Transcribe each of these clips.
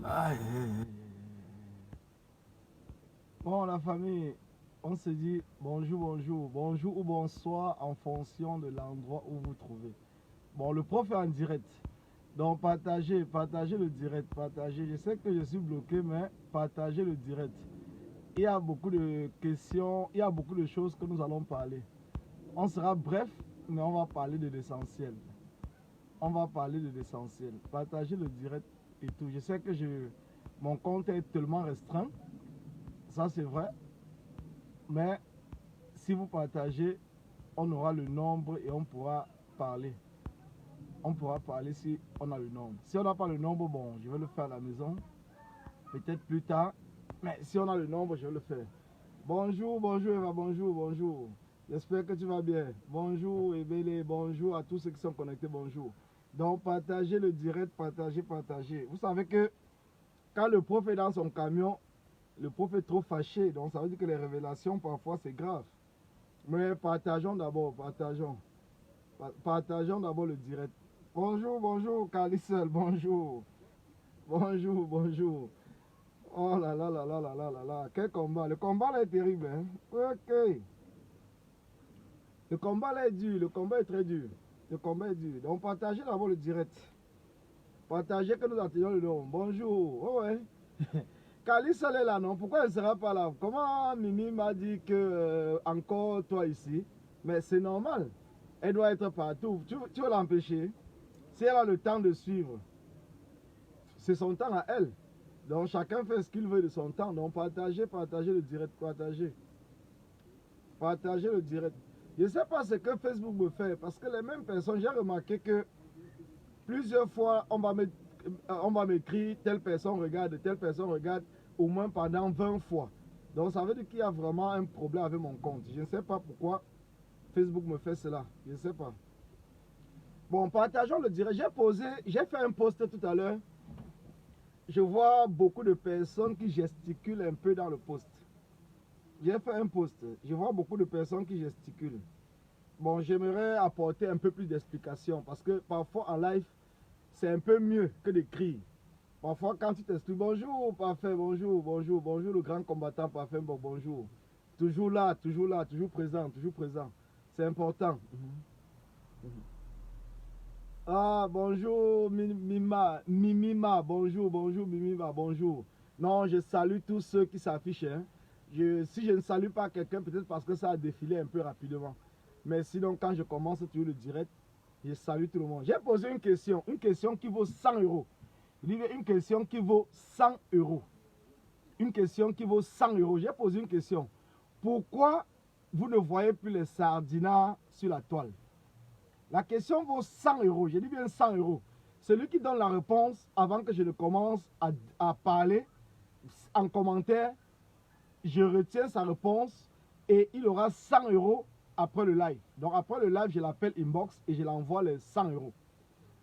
Aïe, aïe, aïe. Bon, la famille, on se dit bonjour, bonjour, bonjour ou bonsoir en fonction de l'endroit où vous trouvez. Bon, le prof est en direct. Donc, partagez le direct, partagez. Je sais que je suis bloqué, mais partagez le direct. Il y a beaucoup de questions, il y a beaucoup de choses que nous allons parler. On sera bref, mais on va parler de l'essentiel. On va parler de l'essentiel. Partagez le direct et tout. Je sais que mon compte est tellement restreint. Ça, c'est vrai. Mais si vous partagez, on aura le nombre et on pourra parler. On pourra parler si on a le nombre. Si on n'a pas le nombre, bon, je vais le faire à la maison. Peut-être plus tard. Mais si on a le nombre, je vais le faire. Bonjour, bonjour Eva, bonjour, bonjour. J'espère que tu vas bien. Bonjour Ebele, bonjour à tous ceux qui sont connectés, bonjour. Donc partagez le direct, partagez, partagez. Vous savez que quand le prof est dans son camion, le prof est trop fâché. Donc ça veut dire que les révélations, parfois, c'est grave. Mais partageons d'abord, partageons. Partageons d'abord le direct. Bonjour, bonjour, Carlissel, bonjour. Bonjour, bonjour. Oh là là là là là là là là. Quel combat. Le combat là est terrible, hein. Ok. Le combat là est dur, le combat est très dur. Le combat est dur. Donc partagez d'abord le direct. Partagez que nous atteignons le nom. Bonjour. Oh ouais. Carlissel est là, non? Pourquoi elle ne sera pas là? Comment Mimi m'a dit que encore toi ici? Mais c'est normal. Elle doit être partout. Tu veux l'empêcher? Si elle a le temps de suivre, c'est son temps à elle. Donc chacun fait ce qu'il veut de son temps. Donc partagez, partagez le direct, partagez. Partagez le direct. Je ne sais pas ce que Facebook me fait, parce que les mêmes personnes, j'ai remarqué que plusieurs fois, on va m'écrire, telle personne regarde, au moins pendant 20 fois. Donc ça veut dire qu'il y a vraiment un problème avec mon compte. Je ne sais pas pourquoi Facebook me fait cela. Je ne sais pas. Bon, partageons le direct. J'ai fait un post tout à l'heure. Je vois beaucoup de personnes qui gesticulent un peu dans le post. J'ai fait un post. Je vois beaucoup de personnes qui gesticulent. Bon, j'aimerais apporter un peu plus d'explications parce que parfois en live, c'est un peu mieux que d'écrire. Parfois, quand tu t'expliques, bonjour, parfait, bonjour, bonjour, bonjour, le grand combattant, parfait, bon, bonjour. Toujours là, toujours là, toujours présent, toujours présent. C'est important. Ah, bonjour, Mimima, bonjour, bonjour, Mimima, bonjour. Non, je salue tous ceux qui s'affichent. Hein. Si je ne salue pas quelqu'un, peut-être parce que ça a défilé un peu rapidement. Mais sinon, quand je commence toujours le direct, je salue tout le monde. J'ai posé une question qui vaut 100 euros. Je dis une question qui vaut 100 euros. Une question qui vaut 100 euros. J'ai posé une question. Pourquoi vous ne voyez plus les sardinats sur la toile? La question vaut 100 euros. Je dis bien 100 euros. Celui qui donne la réponse avant que je ne commence à parler en commentaire, je retiens sa réponse et il aura 100 euros après le live. Donc après le live, je l'appelle inbox et je l'envoie les 100 euros.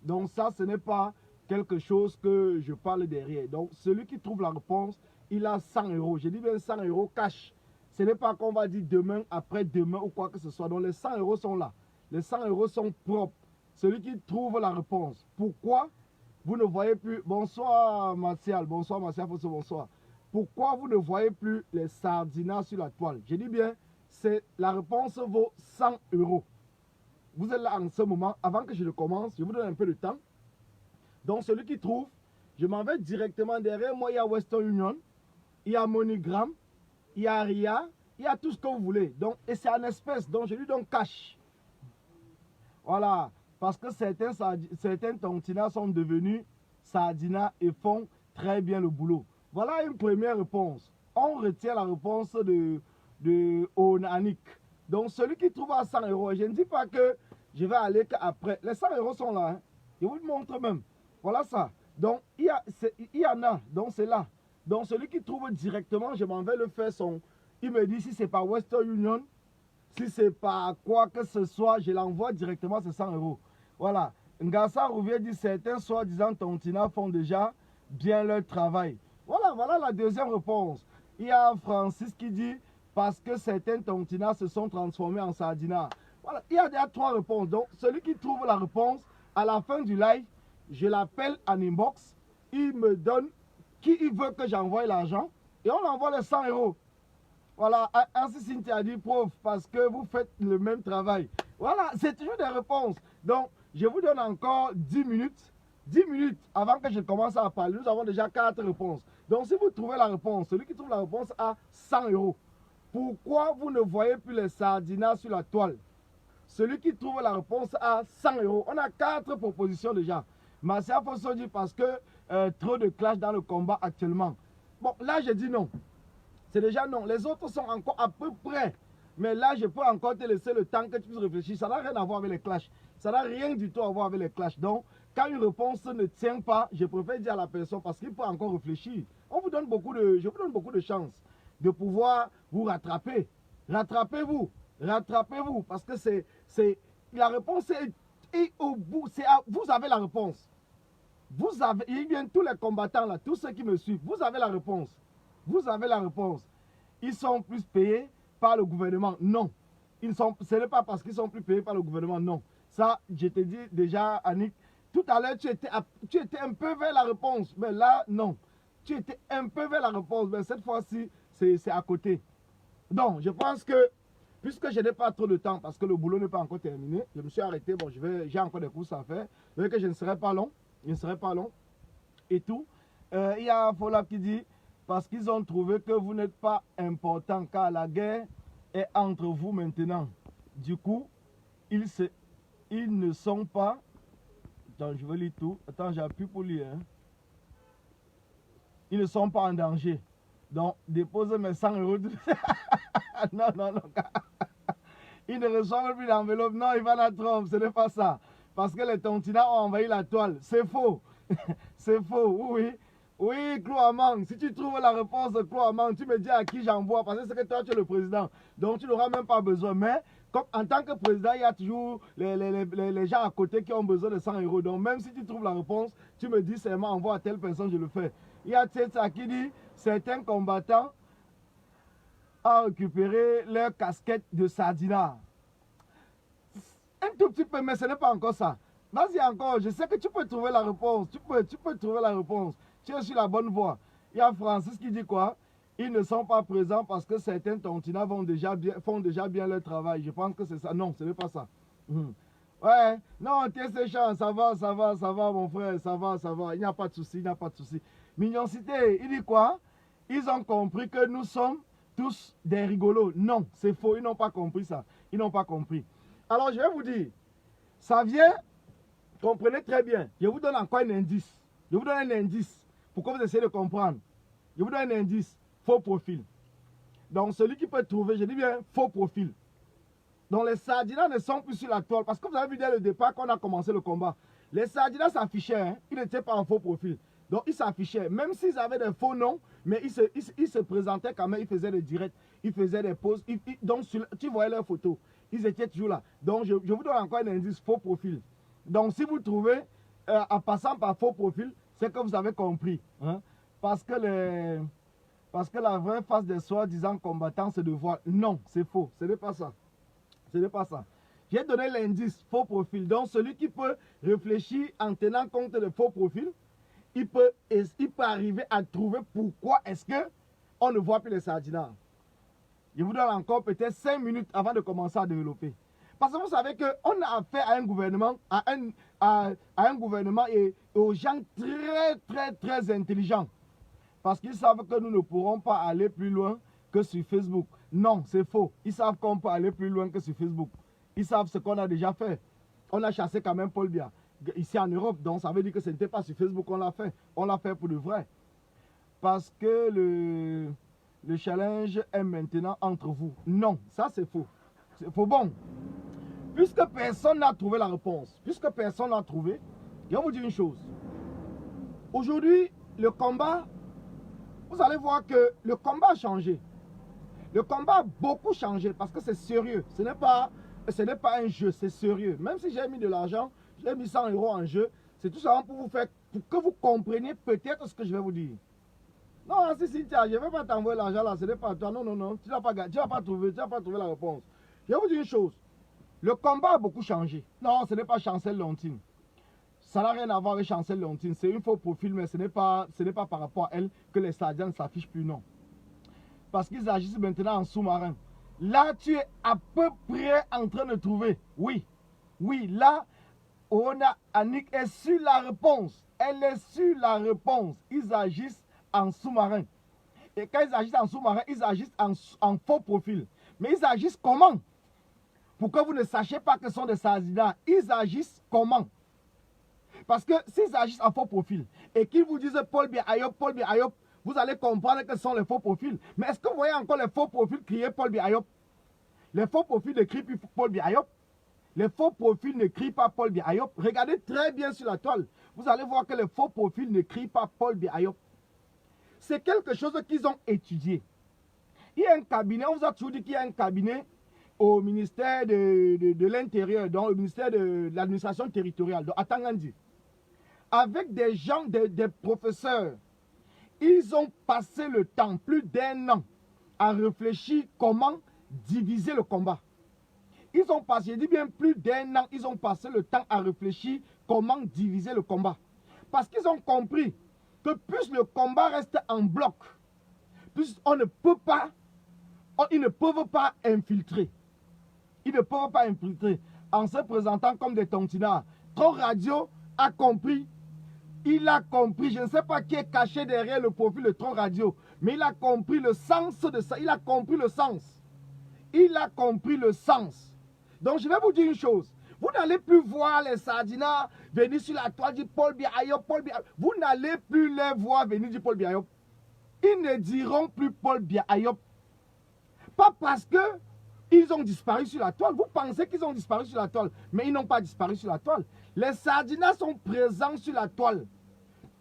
Donc ça, ce n'est pas quelque chose que je parle derrière. Donc celui qui trouve la réponse, il a 100 euros. Je dis bien 100 euros cash. Ce n'est pas qu'on va dire demain, après-demain ou quoi que ce soit. Donc les 100 euros sont là. Les 100 euros sont propres. Celui qui trouve la réponse. Pourquoi vous ne voyez plus... Bonsoir Martial, bonsoir Martial, bonsoir. Pourquoi vous ne voyez plus les sardinats sur la toile? Je dis bien, la réponse vaut 100 euros. Vous êtes là en ce moment, avant que je ne commence, je vous donne un peu de temps. Donc celui qui trouve, je m'en vais directement derrière moi, il y a Western Union, il y a MoneyGram, il y a RIA, il y a tout ce que vous voulez. Donc, et c'est en espèces, donc je lui donne cash. Voilà, parce que certains tontines sont devenus sardinas et font très bien le boulot. Voilà une première réponse. On retient la réponse de Onanik. Donc celui qui trouve à 100 euros, je ne dis pas que je vais aller qu'après. Les 100 euros sont là. Hein. Je vous le montre même. Voilà ça. Donc il y en a. Donc c'est là. Donc celui qui trouve directement, je m'en vais le faire son. Il me dit si c'est pas Western Union, si c'est pas quoi que ce soit, je l'envoie directement, c'est 100 euros. Voilà. Ngassa Rouvier dit certains soi-disant tontina font déjà bien leur travail. Voilà, voilà la deuxième réponse. Il y a Francis qui dit parce que certains tontinas se sont transformés en sardinas. Voilà, il y a déjà 3 réponses. Donc, celui qui trouve la réponse, à la fin du live, je l'appelle en inbox, il me donne qui il veut que j'envoie l'argent et on envoie les 100 euros. Voilà, ainsi Cynthia a dit, prof, parce que vous faites le même travail. Voilà, c'est toujours des réponses. Donc, je vous donne encore 10 minutes. 10 minutes avant que je commence à parler. Nous avons déjà 4 réponses. Donc, si vous trouvez la réponse, celui qui trouve la réponse a 100 euros. Pourquoi vous ne voyez plus les sardinas sur la toile? Celui qui trouve la réponse a 100 euros. On a 4 propositions déjà. Marcia Fosso dit parce que trop de clash dans le combat actuellement. Bon, là, je dis non. C'est déjà non. Les autres sont encore à peu près. Mais là, je peux encore te laisser le temps que tu puisses réfléchir. Ça n'a rien à voir avec les clashs. Ça n'a rien du tout à voir avec les clashs. Donc, quand une réponse ne tient pas, je préfère dire à la personne parce qu'il peut encore réfléchir. Je vous donne beaucoup de chance de pouvoir vous rattraper. Rattrapez-vous. Rattrapez-vous. Parce que la réponse est au bout. Vous avez la réponse. Vous avez, il vient tous les combattants là, tous ceux qui me suivent, vous avez la réponse. Vous avez la réponse. Ils sont plus payés par le gouvernement? Non. Ce n'est pas parce qu'ils sont plus payés par le gouvernement, non. Ça, je te dis déjà, Annick, tout à l'heure, tu étais un peu vers la réponse, mais là, non. Tu étais un peu vers la réponse, mais cette fois-ci, c'est à côté. Donc, je pense que, puisque je n'ai pas trop de temps, parce que le boulot n'est pas encore terminé, je me suis arrêté, bon, j'ai encore des courses à faire, donc que je ne serai pas long, et tout. Il y a Fola qui dit, parce qu'ils ont trouvé que vous n'êtes pas important, car la guerre est entre vous maintenant. Du coup, ils ne sont pas... Attends, je vais lire tout. Attends, j'appuie pour lire. Hein. Ils ne sont pas en danger. Donc, dépose mes 100 euros. Non, non, non. Ils ne reçoivent plus l'enveloppe. Non, il va la tromper. Ce n'est pas ça. Parce que les tontinats ont envahi la toile. C'est faux. C'est faux, oui. Oui, Clouamang, si tu trouves la réponse de Clouamang, tu me dis à qui j'envoie, parce que c'est que toi, tu es le président. Donc, tu n'auras même pas besoin. Mais, comme, en tant que président, il y a toujours les gens à côté qui ont besoin de 100 euros. Donc, même si tu trouves la réponse, tu me dis seulement envoie à telle personne, je le fais. Il y a Tsetsa qui dit, certains combattants ont récupéré leur casquette de Sardina. Un tout petit peu, mais ce n'est pas encore ça. Vas-y encore, je sais que tu peux trouver la réponse. Tu peux trouver la réponse. Tu es sur la bonne voie. Il y a Francis qui dit quoi? Ils ne sont pas présents parce que certains tontinats font déjà bien leur travail. Je pense que c'est ça. Non, ce n'est pas ça. Ouais, non, TSC Champ, ça va, mon frère, ça va. Il n'y a pas de souci, il n'y a pas de souci. Mignoncité, il dit quoi? Ils ont compris que nous sommes tous des rigolos. Non, c'est faux, ils n'ont pas compris ça. Ils n'ont pas compris. Alors, je vais vous dire, ça vient, comprenez très bien. Je vous donne encore un indice. Je vous donne un indice pour que vous essayez de comprendre. Je vous donne un indice, faux profil. Donc, celui qui peut trouver, je dis bien, faux profil. Donc, les sardinas ne sont plus sur la toile. Parce que vous avez vu dès le départ qu'on a commencé le combat. Les sardinas s'affichaient, hein, ils n'étaient pas en faux profil. Donc, ils s'affichaient. Même s'ils avaient des faux noms, mais ils se présentaient quand même, ils faisaient des directs, ils faisaient des pauses. Donc, tu voyais leurs photos. Ils étaient toujours là. Donc, je vous donne encore un indice, faux profil. Donc, si vous trouvez, en passant par faux profil, c'est que vous avez compris. Hein? Parce que la vraie face des soi-disant combattants, c'est de voir. Non, c'est faux. Ce n'est pas ça. Ce n'est pas ça. J'ai donné l'indice faux profil. Donc, celui qui peut réfléchir en tenant compte de faux profils, il peut arriver à trouver pourquoi est-ce qu'on ne voit plus les sardinas. Je vous donne encore peut-être 5 minutes avant de commencer à développer. Parce que vous savez qu'on a affaire à un gouvernement, à un gouvernement et aux gens très, très, très intelligents. Parce qu'ils savent que nous ne pourrons pas aller plus loin que sur Facebook. Non, c'est faux. Ils savent qu'on peut aller plus loin que sur Facebook. Ils savent ce qu'on a déjà fait. On a chassé quand même Paul Biya ici en Europe. Donc ça veut dire que ce n'était pas sur Facebook qu'on l'a fait. On l'a fait pour de vrai. Parce que le challenge est maintenant entre vous. Non, ça c'est faux. C'est faux. Bon, puisque personne n'a trouvé la réponse, puisque personne n'a trouvé, je vais vous dire une chose. Aujourd'hui, le combat, vous allez voir que le combat a changé. Le combat a beaucoup changé parce que c'est sérieux. Ce n'est pas un jeu, c'est sérieux. Même si j'ai mis de l'argent, j'ai mis 100 euros en jeu, c'est tout simplement pour que vous compreniez peut-être ce que je vais vous dire. Non, si Cynthia, je ne vais pas t'envoyer l'argent là, ce n'est pas toi. Non, non, non, tu ne vas pas trouver la réponse. Je vais vous dire une chose. Le combat a beaucoup changé. Non, ce n'est pas Chancel Lontine. Ça n'a rien à voir avec Chancel Leontine. C'est un faux profil, mais ce n'est pas par rapport à elle que les Sadiens ne s'affichent plus, non. Parce qu'ils agissent maintenant en sous-marin. Là, tu es à peu près en train de trouver. Oui, là, Annick est sur la réponse. Elle est sur la réponse. Ils agissent en sous-marin. Et quand ils agissent en sous-marin, ils agissent en faux profil. Mais ils agissent comment? Pour que vous ne sachiez pas que ce sont des Sadinas. Ils agissent comment? Parce que s'ils agissent en faux profil et qu'ils vous disent Paul Biya Ayop, vous allez comprendre que ce sont les faux profils. Mais est-ce que vous voyez encore les faux profils crier Paul Biya Ayop? Les faux profils ne crient plus Paul Biya Ayop. Les faux profils ne crient pas Paul Biya Ayop. Regardez très bien sur la toile. Vous allez voir que les faux profils ne crient pas Paul Biya Ayop. C'est quelque chose qu'ils ont étudié. Il y a un cabinet, on vous a toujours dit qu'il y a un cabinet au ministère de l'Intérieur, dans le ministère de l'administration territoriale, à Tangandi. Avec des gens, des professeurs, ils ont passé le temps, plus d'1 an, à réfléchir comment diviser le combat. Ils ont passé, je dis bien plus d'1 an, ils ont passé le temps à réfléchir comment diviser le combat. Parce qu'ils ont compris que plus le combat reste en bloc, plus on ne peut pas, ils ne peuvent pas infiltrer. Ils ne peuvent pas infiltrer en se présentant comme des tontinards. Tron Radio a compris. Il a compris, je ne sais pas qui est caché derrière le profil de Tron Radio, mais il a compris le sens de ça. Il a compris le sens. Il a compris le sens. Donc je vais vous dire une chose. Vous n'allez plus voir les Sadinas venir sur la toile du Paul Biya Ayop, Vous n'allez plus les voir venir du Paul Biya Ayop. Ils ne diront plus Paul Biya Ayop. Pas parce que ils ont disparu sur la toile. Vous pensez qu'ils ont disparu sur la toile, mais ils n'ont pas disparu sur la toile. Les Sadinas sont présents sur la toile.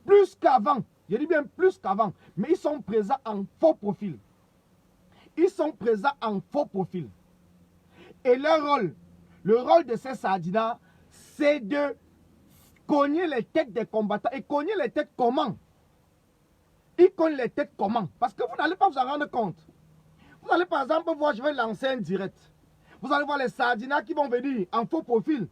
Plus qu'avant. Je dis bien plus qu'avant. Mais ils sont présents en faux profil. Ils sont présents en faux profil. Et leur rôle, le rôle de ces Sadinas, c'est de cogner les têtes des combattants. Et cogner les têtes comment? Ils cognent les têtes comment? Parce que vous n'allez pas vous en rendre compte. Vous allez par exemple voir, je vais lancer un direct. Vous allez voir les Sadinas qui vont venir en faux profil.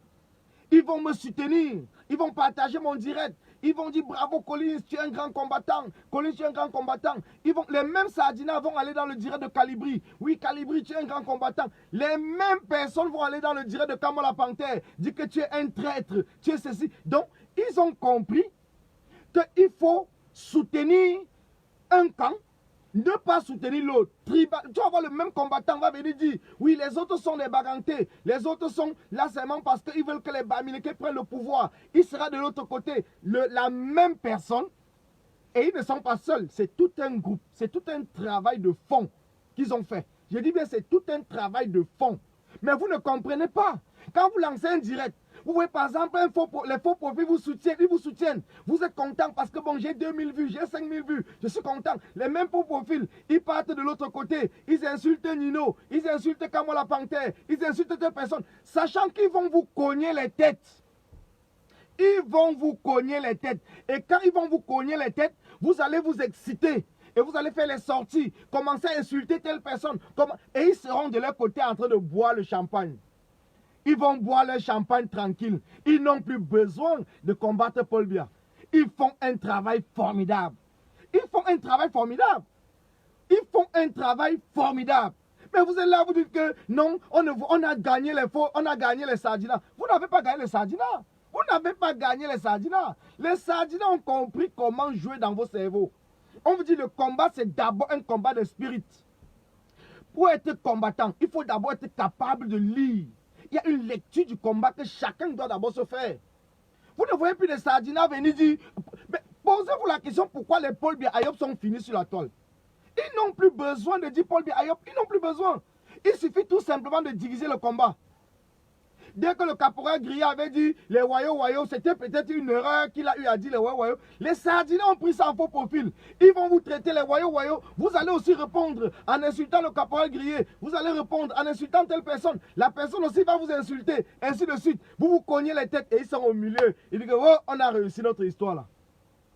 Ils vont me soutenir. Ils vont partager mon direct. Ils vont dire bravo Collins, tu es un grand combattant. Collins, tu es un grand combattant. Les mêmes Sadinas vont aller dans le direct de Calibri. Oui, Calibri, tu es un grand combattant. Les mêmes personnes vont aller dans le direct de Kamola Panther. Dire que tu es un traître. Tu es ceci. Donc, ils ont compris qu'il faut soutenir un camp. Ne pas soutenir l'autre. Tu vas voir le même combattant va venir dire oui, les autres sont des bagantés. Les autres sont là seulement parce qu'ils veulent que les Bamileke prennent le pouvoir. Il sera de l'autre côté la même personne. Et ils ne sont pas seuls. C'est tout un groupe. C'est tout un travail de fond qu'ils ont fait. Je dis bien, c'est tout un travail de fond. Mais vous ne comprenez pas. Quand vous lancez un direct, vous voyez par exemple, les faux profils vous soutiennent, ils vous soutiennent. Vous êtes content parce que bon, j'ai 2000 vues, j'ai 5000 vues, je suis content. Les mêmes faux profils, ils partent de l'autre côté, ils insultent Nino, ils insultent Kamola Panther, ils insultent des personnes, sachant qu'ils vont vous cogner les têtes. Ils vont vous cogner les têtes. Et quand ils vont vous cogner les têtes, vous allez vous exciter. Et vous allez faire les sorties, commencer à insulter telle personne. Et ils seront de leur côté en train de boire le champagne. Ils vont boire leur champagne tranquille. Ils n'ont plus besoin de combattre Paul Biya. Ils font un travail formidable. Ils font un travail formidable. Ils font un travail formidable. Mais vous êtes là, vous dites que non, on a gagné les faux, on a gagné les Sadinas. Vous n'avez pas gagné les Sadinas. Vous n'avez pas gagné les Sadinas. Les Sadinas ont compris comment jouer dans vos cerveaux. On vous dit le combat, c'est d'abord un combat de spirit. Pour être combattant, il faut d'abord être capable de lire. Il y a une lecture du combat que chacun doit d'abord se faire. Vous ne voyez plus les Sadinas venir dire... Posez-vous la question pourquoi les Paul Biya Ayop sont finis sur la toile. Ils n'ont plus besoin de dire Paul Biya Ayop. Ils n'ont plus besoin. Il suffit tout simplement de diviser le combat. Dès que le caporal Gria avait dit les Wayo, c'était peut-être une erreur qu'il a eu à dire les Wayo. Les Sadinas ont pris ça en faux profil. Ils vont vous traiter les Wayo. Vous allez aussi répondre en insultant le caporal Grier. Vous allez répondre en insultant telle personne. La personne aussi va vous insulter. Ainsi de suite. Vous vous cognez les têtes et ils sont au milieu. Ils disent oh, on a réussi notre histoire là.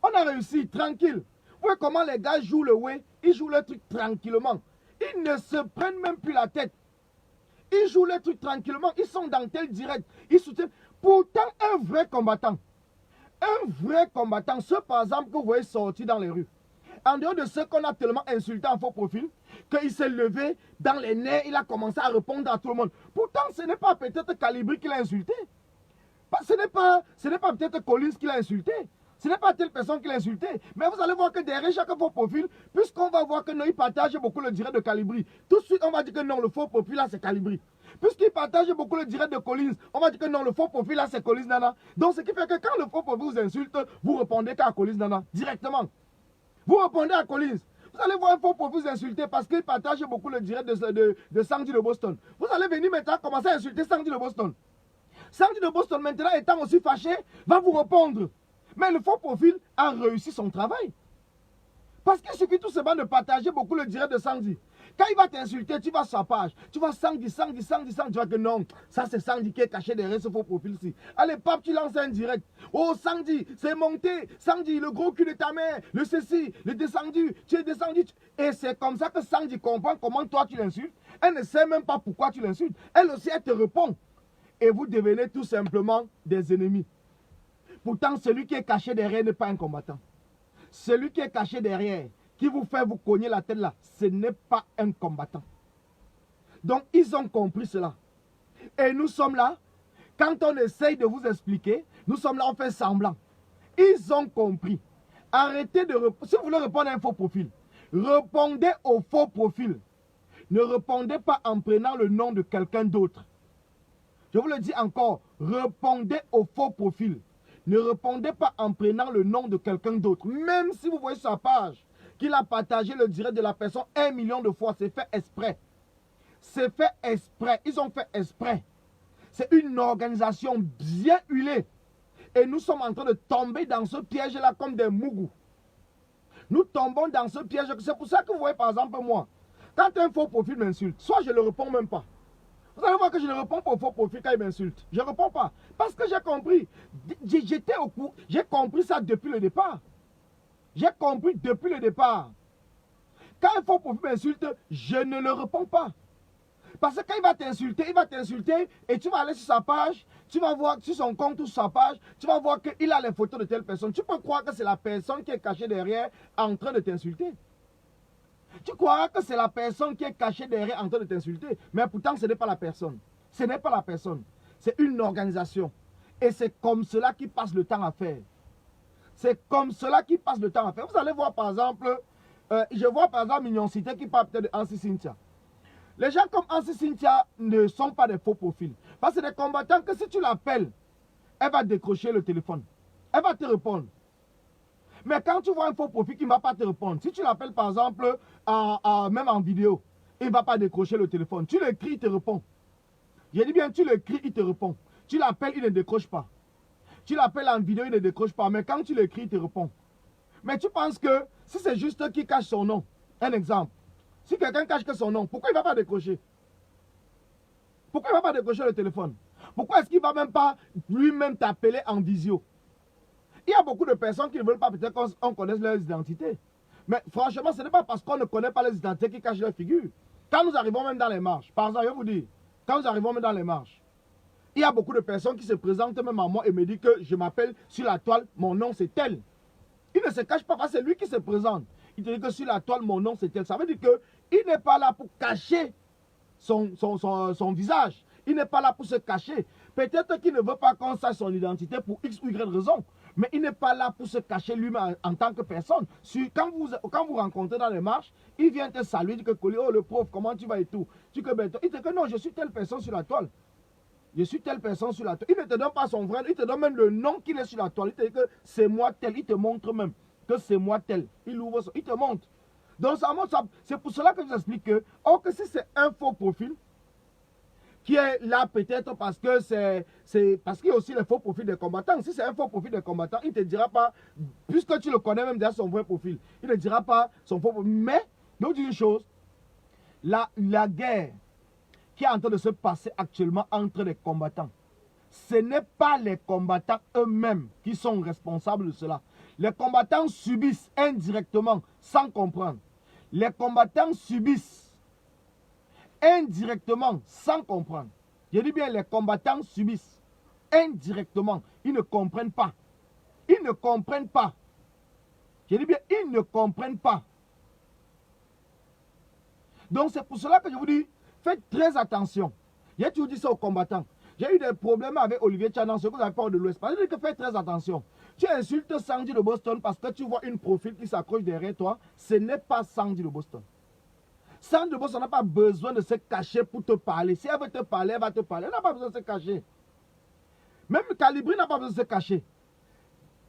On a réussi, tranquille. Vous voyez comment les gars jouent le way. Ils jouent le truc tranquillement. Ils ne se prennent même plus la tête. Ils jouent les trucs tranquillement, ils sont dans tel direct, ils soutiennent. Pourtant, un vrai combattant, Un vrai combattant, ceux par exemple que vous voyez sortir dans les rues, en dehors de ceux qu'on a tellement insultés en faux profil, qu'il s'est levé dans les nerfs, il a commencé à répondre à tout le monde. Pourtant, ce n'est pas peut-être Calibri qui l'a insulté. Ce n'est pas peut-être Collins qui l'a insulté. Ce n'est pas telle personne qui l'a insulté. Mais vous allez voir que derrière chaque faux profil, puisqu'on va voir que non, il partage beaucoup le direct de Calibri, tout de suite on va dire que non, le faux profil là c'est Calibri. Puisqu'il partage beaucoup le direct de Collins, on va dire que non, le faux profil là c'est Collins Nana. Donc ce qui fait que quand le faux profil vous insulte, vous répondez qu'à Collins Nana, directement. Vous répondez à Collins. Vous allez voir un faux profil vous insulter parce qu'il partage beaucoup le direct de Sandy de Boston. Vous allez venir maintenant commencer à insulter Sandy de Boston. Sandy de Boston, maintenant étant aussi fâché, va vous répondre. Mais le faux profil a réussi son travail. Parce qu'il suffit tout simplement de partager beaucoup le direct de Sandy. Quand il va t'insulter, tu vas sur sa page. Tu vas Sandy. Tu vas que non, ça c'est Sandy qui est caché derrière ce faux profil-ci. Allez, pape, tu lances un direct. Oh, Sandy, c'est monté. Sandy, le gros cul de ta mère. Le ceci, le descendu. Tu es descendu. Et c'est comme ça que Sandy comprend comment toi tu l'insultes. Elle ne sait même pas pourquoi tu l'insultes. Elle aussi, elle te répond. Et vous devenez tout simplement des ennemis. Pourtant, celui qui est caché derrière n'est pas un combattant. Celui qui est caché derrière, qui vous fait vous cogner la tête là, ce n'est pas un combattant. Donc, ils ont compris cela. Et nous sommes là, quand on essaye de vous expliquer, nous sommes là, on fait semblant. Ils ont compris. Arrêtez de répondre. Si vous voulez répondre à un faux profil, répondez au faux profil. Ne répondez pas en prenant le nom de quelqu'un d'autre. Je vous le dis encore, répondez au faux profil. Ne répondez pas en prenant le nom de quelqu'un d'autre. Même si vous voyez sur sa page qu'il a partagé le direct de la personne 1 million de fois, c'est fait exprès. C'est fait exprès. Ils ont fait exprès. C'est une organisation bien huilée. Et nous sommes en train de tomber dans ce piège-là comme des mougous. Nous tombons dans ce piège. C'est pour ça que vous voyez par exemple moi, quand un faux profil m'insulte, soit je ne le réponds même pas. Vous allez voir que je ne réponds pas au faux profil quand il m'insulte. Je ne réponds pas. Parce que j'ai compris. J'étais au courant. J'ai compris ça depuis le départ. J'ai compris depuis le départ. Quand un faux profil m'insulte, je ne le réponds pas. Parce que quand il va t'insulter et tu vas aller sur sa page, tu vas voir sur son compte ou sur sa page, tu vas voir qu'il a les photos de telle personne. Tu peux croire que c'est la personne qui est cachée derrière en train de t'insulter. Tu croiras que c'est la personne qui est cachée derrière en train de t'insulter. Mais pourtant, ce n'est pas la personne. Ce n'est pas la personne. C'est une organisation. Et c'est comme cela qu'ils passent le temps à faire. C'est comme cela qu'ils passent le temps à faire. Vous allez voir par exemple, je vois par exemple Mignon Cité qui parle peut-être de Ansi Cynthia. Les gens comme Ansi Cynthia ne sont pas des faux profils. Parce que c'est des combattants que si tu l'appelles, elle va décrocher le téléphone. Elle va te répondre. Mais quand tu vois un faux profil qui ne va pas te répondre, si tu l'appelles par exemple, même en vidéo, il ne va pas décrocher le téléphone. Tu l'écris, il te répond. J'ai dit bien, tu l'écris, il te répond. Tu l'appelles, il ne décroche pas. Tu l'appelles en vidéo, il ne décroche pas. Mais quand tu l'écris, il te répond. Mais tu penses que si c'est juste qu'il cache son nom, un exemple, si quelqu'un cache que son nom, pourquoi il ne va pas décrocher? Pourquoi il ne va pas décrocher le téléphone? Pourquoi est-ce qu'il ne va même pas lui-même t'appeler en visio? Il y a beaucoup de personnes qui ne veulent pas peut-être qu'on connaisse leurs identités. Mais franchement, ce n'est pas parce qu'on ne connaît pas les identités qui cachent leur figure. Quand nous arrivons même dans les marches, par exemple, je vais vous dire, quand nous arrivons même dans les marches, il y a beaucoup de personnes qui se présentent même à moi et me disent que je m'appelle sur la toile, mon nom c'est tel. Il ne se cache pas parce que c'est lui qui se présente. Il te dit que sur la toile, mon nom c'est tel. Ça veut dire qu'il n'est pas là pour cacher son visage. Il n'est pas là pour se cacher. Peut-être qu'il ne veut pas qu'on sache son identité pour X ou Y raison. Mais il n'est pas là pour se cacher lui-même en tant que personne. Quand vous rencontrez dans les marches, il vient te saluer, il dit que oh le prof, comment tu vas et tout. Il te dit que non, je suis telle personne sur la toile. Je suis telle personne sur la toile. Il ne te donne pas son vrai, il te donne même le nom qu'il est sur la toile. Il te dit que c'est moi tel. Il te montre même que c'est moi tel. Il ouvre son, il te montre. Donc ça montre, c'est pour cela que je vous explique que, or que si c'est un faux profil, qui est là peut-être parce que c'est parce qu'il y a aussi les faux profils des combattants. Si c'est un faux profil des combattants, il ne te dira pas, puisque tu le connais même déjà son vrai profil, il ne dira pas son faux profil. Mais, je vous dis une chose, la guerre qui est en train de se passer actuellement entre les combattants, ce n'est pas les combattants eux-mêmes qui sont responsables de cela. Les combattants subissent indirectement, sans comprendre. Les combattants subissent indirectement, sans comprendre. Je dis bien, les combattants subissent indirectement. Ils ne comprennent pas. Ils ne comprennent pas. Je dis bien, ils ne comprennent pas. Donc c'est pour cela que je vous dis, faites très attention. J'ai toujours dit ça aux combattants. J'ai eu des problèmes avec Olivier Tchanan, ce que vous avez peur de l'Ouest. Parce que faites très attention. Tu insultes Sandy de Boston parce que tu vois une profil qui s'accroche derrière toi. Ce n'est pas Sandy de Boston. Sandy de Boston n'a pas besoin de se cacher pour te parler. Si elle veut te parler, elle va te parler. Elle n'a pas besoin de se cacher. Même Calibri n'a pas besoin de se cacher.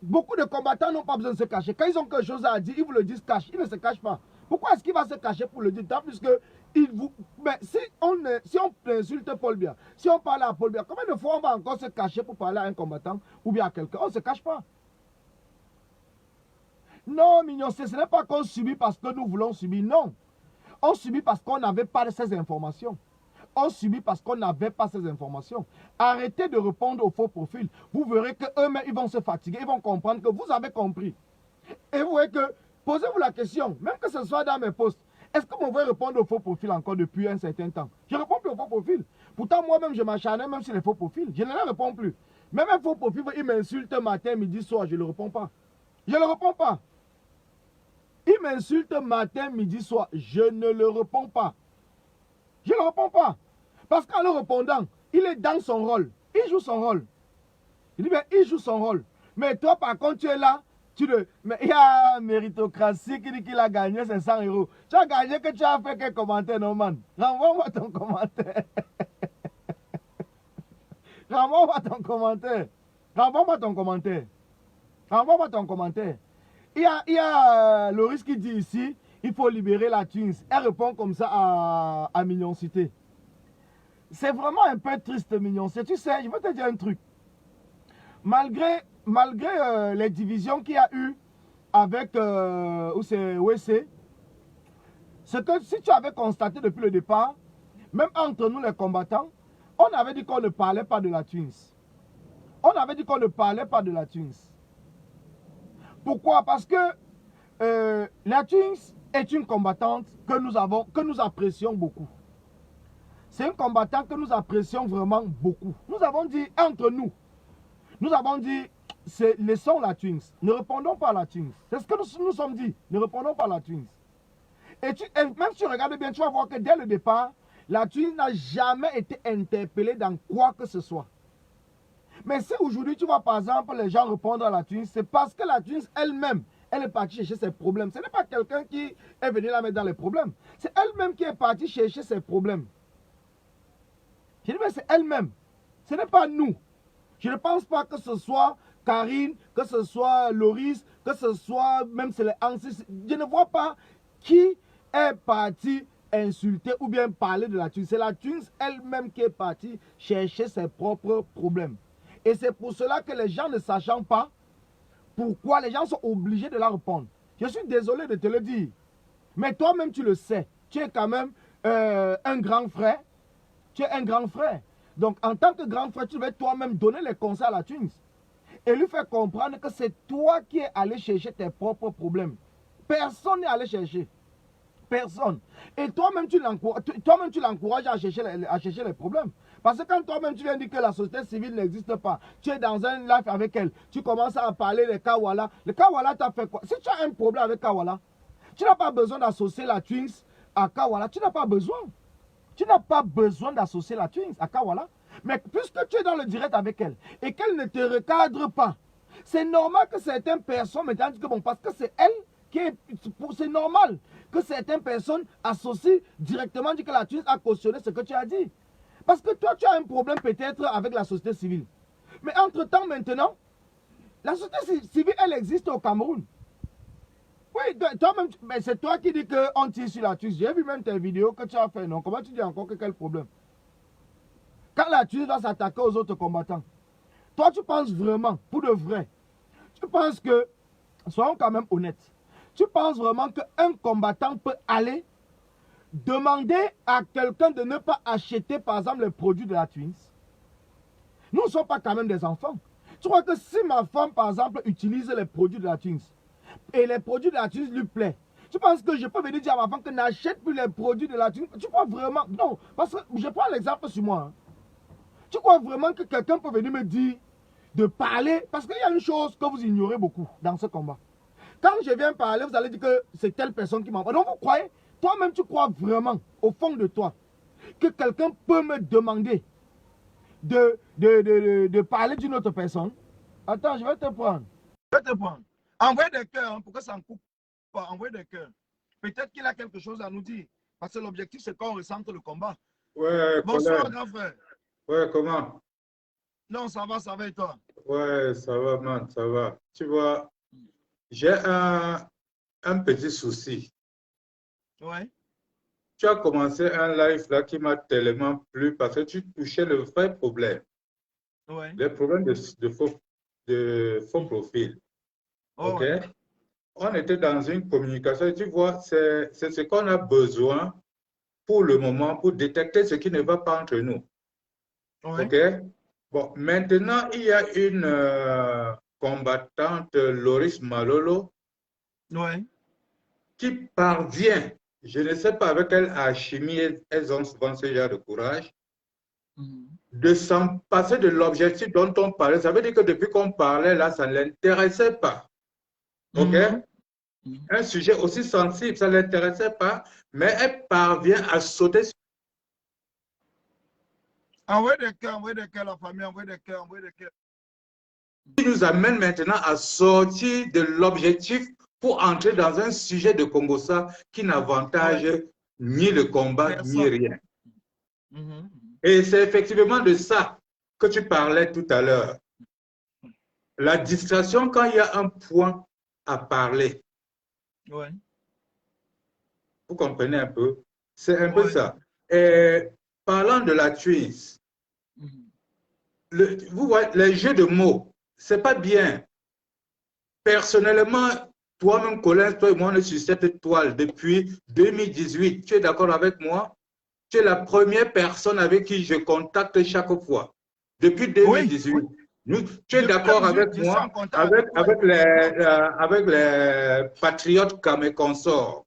Beaucoup de combattants n'ont pas besoin de se cacher. Quand ils ont quelque chose à dire, ils vous le disent cache. Ils ne se cachent pas. Pourquoi est-ce qu'il va se cacher pour le dire? Tant plus que mais si on insulte Paul Biya, si on parle à Paul Biya, combien de fois on va encore se cacher pour parler à un combattant ou bien à quelqu'un? On ne se cache pas. Non, mignon, ce n'est pas qu'on subit parce que nous voulons subir. Non. On subit parce qu'on n'avait pas ces informations. On subit parce qu'on n'avait pas ces informations. Arrêtez de répondre aux faux profils. Vous verrez qu'eux-mêmes, ils vont se fatiguer. Ils vont comprendre que vous avez compris. Et vous voyez que, posez-vous la question, même que ce soit dans mes posts, est-ce que vous pouvez répondre aux faux profils encore depuis un certain temps? Je ne réponds plus aux faux profils. Pourtant, moi-même, je m'acharnais même sur les faux profils. Je ne les réponds plus. Même un faux profil, il m'insulte matin, midi, soir, je ne le réponds pas. Je ne le réponds pas. Il m'insulte matin, midi, soir, je ne le réponds pas. Je ne le réponds pas. Parce qu'en le répondant, il est dans son rôle. Il joue son rôle. Il dit, bien, il joue son rôle. Mais toi, par contre, tu es là. Mais il y a méritocratie qui dit qu'il a gagné 500 €. Tu as gagné que tu as fait quel commentaire, non, man? Renvoie-moi ton commentaire. Renvoie-moi ton commentaire. Renvoie-moi ton commentaire. Renvoie-moi ton commentaire. Il y a Loris qui dit ici, il faut libérer la Twins. Elle répond comme ça à Mignoncité. C'est vraiment un peu triste, Mignoncité. Tu sais, je veux te dire un truc. Malgré les divisions qu'il y a eu avec OEC, c'est que si tu avais constaté depuis le départ, même entre nous les combattants, on avait dit qu'on ne parlait pas de la Twins. On avait dit qu'on ne parlait pas de la Twins. Pourquoi? Parce que la Twins est une combattante que nous apprécions beaucoup. C'est un combattant que nous apprécions vraiment beaucoup. Nous avons dit entre nous, nous avons dit, laissons la Twins. Ne répondons pas à la Twins. C'est ce que nous sommes dit. Ne répondons pas à la Twins. Et même si tu regardes bien, tu vas voir que dès le départ, la Twins n'a jamais été interpellée dans quoi que ce soit. Mais si aujourd'hui tu vois par exemple les gens répondre à la Twins, c'est parce que la Twins elle-même, elle est partie chercher ses problèmes. Ce n'est pas quelqu'un qui est venu la mettre dans les problèmes. C'est elle-même qui est partie chercher ses problèmes. Je dis, mais c'est elle-même. Ce n'est pas nous. Je ne pense pas que ce soit Karine, que ce soit Loris, que ce soit même c'est les Ansis. Je ne vois pas qui est parti insulter ou bien parler de la Twins. C'est la Twins elle-même qui est partie chercher ses propres problèmes. Et c'est pour cela que les gens ne sachant pas pourquoi, les gens sont obligés de la répondre. Je suis désolé de te le dire. Mais toi-même, tu le sais. Tu es quand même un grand frère. Tu es un grand frère. Donc, en tant que grand frère, tu vas toi-même donner les conseils à la Twins. Et lui faire comprendre que c'est toi qui es allé chercher tes propres problèmes. Personne n'est allé chercher. Personne. Et toi-même, tu l'encourages à chercher les problèmes. Parce que quand toi-même, tu viens dire que la société civile n'existe pas, tu es dans un live avec elle, tu commences à parler de Kawala. Le Kawala t'a fait quoi? Si tu as un problème avec Kawala, tu n'as pas besoin d'associer la Twins à Kawala. Tu n'as pas besoin. Tu n'as pas besoin d'associer la Twins à Kawala. Mais puisque tu es dans le direct avec elle et qu'elle ne te recadre pas, c'est normal que certaines personnes me disent que bon, parce que c'est elle qui est. C'est normal que certaines personnes associent directement, disent que la Twins a cautionné ce que tu as dit. Parce que toi, tu as un problème peut-être avec la société civile. Mais entre-temps, maintenant, la société civile, elle existe au Cameroun. Oui, toi-même, c'est toi qui dis qu'on tire sur la Twins. J'ai vu même tes vidéos que tu as fait, non? Comment tu dis encore que quel problème? Quand la Twins va s'attaquer aux autres combattants, toi, tu penses vraiment, pour de vrai, tu penses que, soyons quand même honnêtes, tu penses vraiment qu'un combattant peut aller demander à quelqu'un de ne pas acheter, par exemple, les produits de la Twins? Nous ne sommes pas quand même des enfants. Tu crois que si ma femme, par exemple, utilise les produits de la Twins, et les produits de la Twins lui plaisent, tu penses que je peux venir dire à ma femme que n'achète plus les produits de la Twins? Tu crois vraiment? Non, parce que je prends l'exemple sur moi. Hein. Tu crois vraiment que quelqu'un peut venir me dire de parler, parce qu'il y a une chose que vous ignorez beaucoup dans ce combat. Quand je viens parler, vous allez dire que c'est telle personne qui m'envoie. Donc vous croyez, toi-même tu crois vraiment, au fond de toi, que quelqu'un peut me demander de parler d'une autre personne? Attends, je vais te prendre. Je vais te prendre. Envoyez des cœurs, hein, pour que ça ne coupe pas. Envoyez des cœurs. Peut-être qu'il a quelque chose à nous dire. Parce que l'objectif, c'est qu'on ressente le combat. Ouais, Bonsoir, grand frère. Ouais, comment? Non, ça va et toi? Ouais, ça va, man, ça va. Tu vois, j'ai un petit souci. Ouais. Tu as commencé un live là qui m'a tellement plu parce que tu touchais le vrai problème. Ouais. Les problèmes de faux profil. Oh, OK? ouais. On était dans une communication. Tu vois, c'est ce qu'on a besoin pour le moment pour détecter ce qui ne va pas entre nous. Ouais. OK? Bon, maintenant, il y a une combattante, Loris Malolo, Ouais. qui parvient, je ne sais pas avec quelle alchimie elles ont souvent ce genre de courage, de s'en passer de l'objectif dont on parlait. Ça veut dire que depuis qu'on parlait, là, ça ne l'intéressait pas. OK? Un sujet aussi sensible, ça ne l'intéressait pas, mais elle parvient à sauter sur... Envoyez des cœurs, la famille, envoyez des cœurs, Qui nous amène maintenant à sortir de l'objectif pour entrer dans un sujet de Congossa qui n'avantage ni le combat, ni rien. Et c'est effectivement de ça que tu parlais tout à l'heure. La distraction quand il y a un point à parler. Ouais. Vous comprenez un peu? C'est un peu ça. Et parlant de la Twins, vous voyez, les jeux de mots, c'est pas bien. Personnellement, toi-même, Colin, toi et moi, on est sur cette toile depuis 2018. Tu es d'accord avec moi? Tu es la première personne avec qui je contacte chaque fois. Depuis 2018. Tu es d'accord avec moi, avec les patriotes comme mes consorts.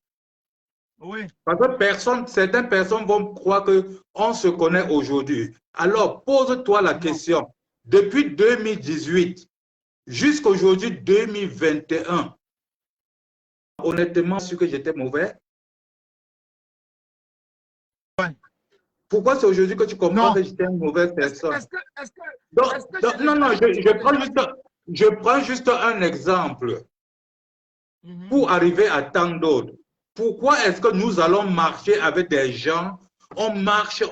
Oui. Parce que certaines personnes vont croire qu'on se connaît aujourd'hui. Alors, pose-toi la question. Depuis 2018 jusqu'à aujourd'hui 2021, honnêtement, sûr que j'étais mauvais. Ouais. Pourquoi c'est aujourd'hui que tu comprends que j'étais une mauvaise personne? Non, je prends juste un exemple pour arriver à tant d'autres. Pourquoi est-ce que nous allons marcher avec des gens, on marche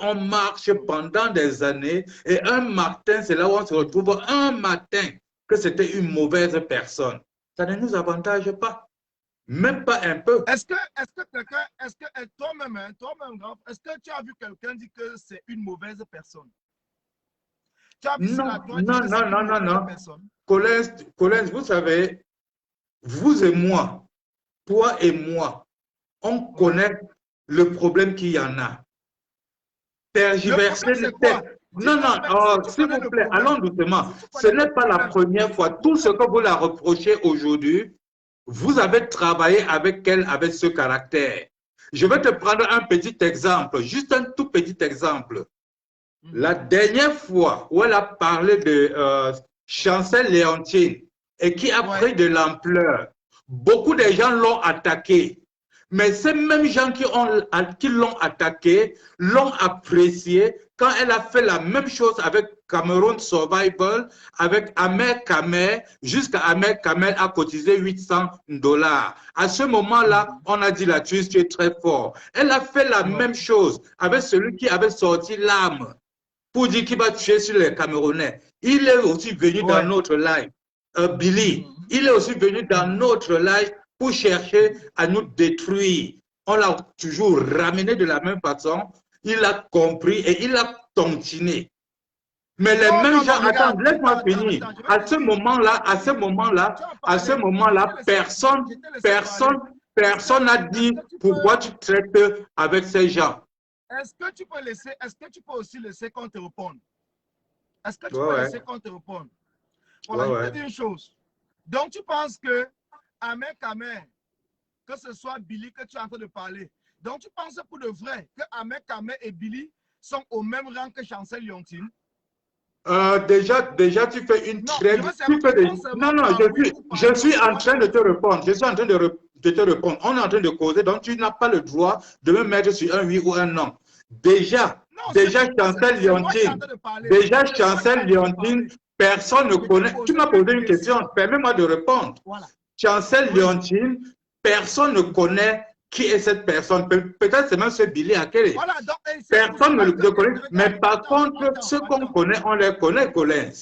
pendant des années et un matin, c'est là où on se retrouve un matin que c'était une mauvaise personne. Ça ne nous avantage pas. Même pas un peu. Est-ce que quelqu'un, toi-même, est-ce que tu as vu quelqu'un dire que c'est une mauvaise personne? Tu as vu Non, la toi dire que c'est une mauvaise personne? Collins, vous savez, vous et moi, toi et moi, on connaît le problème qu'il y en a. Tergiverser le texte. Non, s'il vous plaît, allons doucement. Ce n'est pas la première fois. Tout ce que vous la reprochez aujourd'hui, vous avez travaillé avec elle avec ce caractère. Je vais te prendre un petit exemple, juste un tout petit exemple. La dernière fois où elle a parlé de Chancel Léontine et qui a pris de l'ampleur, beaucoup de gens l'ont attaqué. Mais ces mêmes gens qui l'ont attaqué l'ont apprécié quand elle a fait la même chose avec Cameroun Survival, avec Ahmed Kamer, jusqu'à Ahmed Kamer a cotisé $800. À ce moment-là, on a dit la Suisse, tu es très fort. Elle a fait la même chose avec celui qui avait sorti l'arme pour dire qu'il va tuer sur les Camerounais. Il est aussi venu dans notre live. Billy, il est aussi venu dans notre live pour chercher à nous détruire. On l'a toujours ramené de la même façon. Il a compris et il a tontiné. Mais les mêmes gens, attends, laisse-moi finir. À ce moment-là, personne n'a dit pourquoi tu traites avec ces gens. Est-ce que tu peux aussi laisser qu'on te réponde? Est-ce que tu peux laisser qu'on te réponde? Voilà, je te dis une chose. Donc, tu penses que Ahmed Kamer, que ce soit Billy que tu es en train de parler, donc tu penses pour de vrai que Ahmed Kamer et Billy sont au même rang que Chancel Léontine? Déjà, tu fais une Non, très... je veux Tu savoir, fais des... répondre seulement Non, non, par oui ou par je non. suis en train de te répondre. Je suis en train de te répondre. On est en train de causer, donc tu n'as pas le droit de me mettre sur un oui ou un non. Non, Déjà, Chancel c'est moi qui suis en Leontine, train de parler. déjà, C'est moi qui suis Chancel en train de Leontine, parler. personne ne Je t'ai connaît. Tu posé m'as posé une une question, question. permets-moi de répondre. Voilà. Chancel Oui. Leontine, personne ne connaît qui est cette personne. Peut-être c'est même ce Billy Akele. Voilà, donc, Personne ne le connaît. Mais regarde, par contre, ceux qu'on connaît, on les connaît, Collins.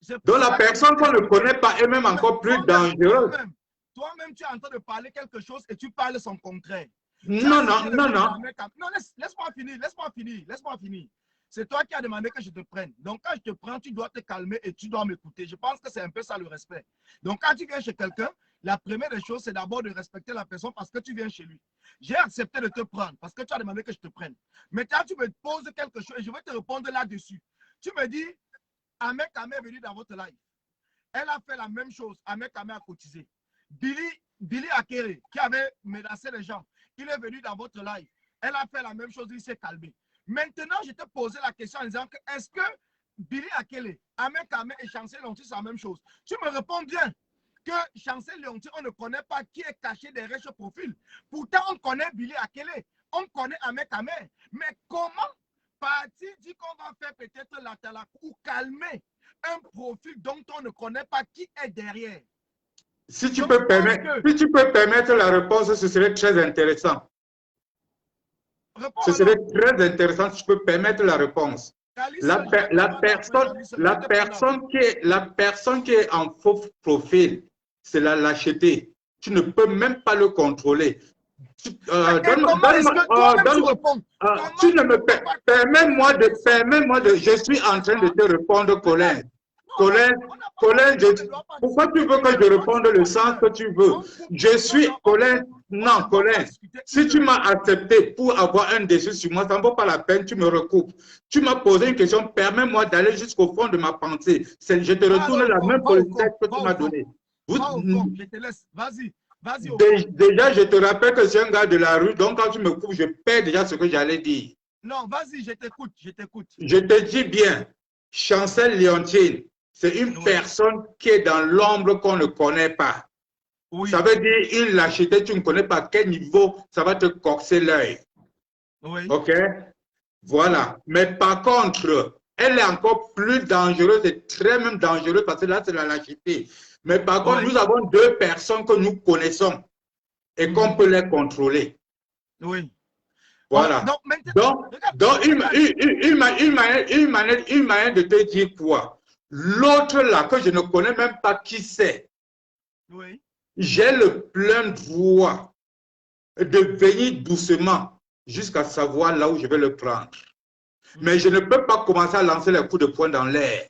c'est Donc pour la ça que je personne vais qu'on ne t'expliquer. connaît pas est même encore plus dangereuse. Toi-même, tu es en train de parler quelque chose et tu parles son contraire. Non, non, non, non. Non, laisse-moi finir. C'est toi qui as demandé que je te prenne. Donc, quand je te prends, tu dois te calmer et tu dois m'écouter. Je pense que c'est un peu ça le respect. Donc, quand tu viens chez quelqu'un, la première des choses, c'est d'abord de respecter la personne parce que tu viens chez lui. J'ai accepté de te prendre parce que tu as demandé que je te prenne. Maintenant, tu me poses quelque chose et je vais te répondre là-dessus. Tu me dis, Ahmed Kamé est venu dans votre live. Elle a fait la même chose. Ahmed Kamé a cotisé. Billy Akere, qui avait menacé les gens, il est venu dans votre live. Elle a fait la même chose, il s'est calmé. Maintenant, je te posais la question en disant que est-ce que Billy Akele, Ahmed Kamé et Chancel Leontine, c'est la même chose? Tu me réponds bien que Chancel Leontine, on ne connaît pas qui est caché derrière ce profil. Pourtant, on connaît Billy Akele, on connaît Ahmed Kamé. Mais comment partir dit qu'on va faire peut-être la talak ou calmer un profil dont on ne connaît pas qui est derrière? Si tu peux permettre la réponse, ce serait très intéressant. Ce serait très intéressant si tu peux permettre la réponse. La personne qui est en faux profil, c'est la lâcheté. Tu ne peux même pas le contrôler. Permets-moi de, je suis en train de te répondre, Colin. Colin, pourquoi tu veux que je réponde le sens que tu veux? Je suis, Colin, non, Colin, si tu m'as accepté pour avoir un déçu sur moi, ça ne vaut pas la peine, tu me recoupes. Tu m'as posé une question, permets-moi d'aller jusqu'au fond de ma pensée. Je te retourne la même politesse que tu m'as donnée. Je te laisse, vas-y. Déjà, je te rappelle que c'est un gars de la rue, donc quand tu me coupes, je perds déjà ce que j'allais dire. Non, vas-y, je t'écoute. Je te dis bien, Chancel Leontine, c'est une personne qui est dans l'ombre qu'on ne connaît pas. Oui. Ça veut dire une lâcheté, tu ne connais pas à quel niveau ça va te corser l'œil. Oui. OK? Voilà. Mais par contre, elle est encore plus dangereuse et très même dangereuse parce que là, c'est la lâcheté. Mais par contre, nous avons deux personnes que nous connaissons et qu'on peut les contrôler. Oui. Voilà. Donc une manière de te dire quoi? L'autre là, que je ne connais même pas qui c'est, j'ai le plein droit de venir doucement jusqu'à savoir là où je vais le prendre. Mais je ne peux pas commencer à lancer les coups de poing dans l'air.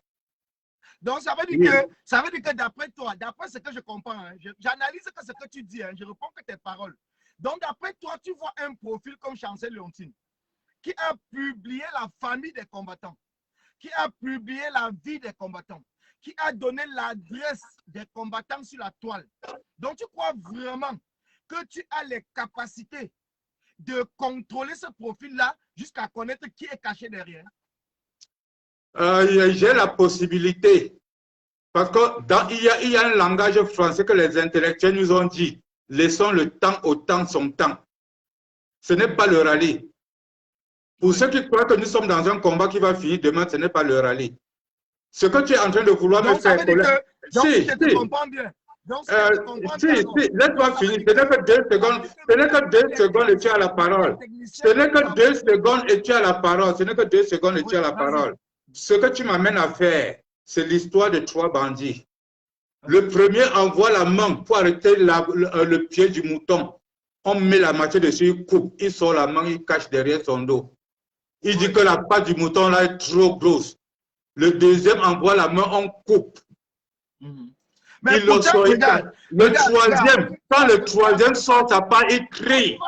Donc, ça veut dire que d'après toi, d'après ce que je comprends, hein, j'analyse que ce que tu dis, hein, je réponds que tes paroles. Donc, d'après toi, tu vois un profil comme Chancel Leontine, qui a publié la famille des combattants, qui a publié la vie des combattants, qui a donné l'adresse des combattants sur la toile. Donc, tu crois vraiment que tu as les capacités de contrôler ce profil-là jusqu'à connaître qui est caché derrière? J'ai la possibilité. Parce qu'il y a un langage français que les intellectuels nous ont dit. Laissons le temps au temps son temps. Ce n'est pas le rallye. Pour ceux qui croient que nous sommes dans un combat qui va finir demain, ce n'est pas le rallye. Ce que tu es en train de vouloir me faire... Donc, je te comprends bien. Laisse-moi finir. Ce n'est que 2 secondes. Ce n'est que 2 secondes et tu as la parole. Ce n'est que 2 secondes et tu as la parole. Ce n'est que 2 secondes et tu as la parole. Ce que tu m'amènes à faire, c'est l'histoire de 3 bandits. Le premier envoie la main pour arrêter le pied du mouton. On met la moitié dessus, il coupe, il sort la main, il cache derrière son dos. Il dit que la patte du mouton là est trop grosse. Le deuxième envoie la main, on coupe. Mais il le sort, troisième, quand le troisième sort sa part, il crie.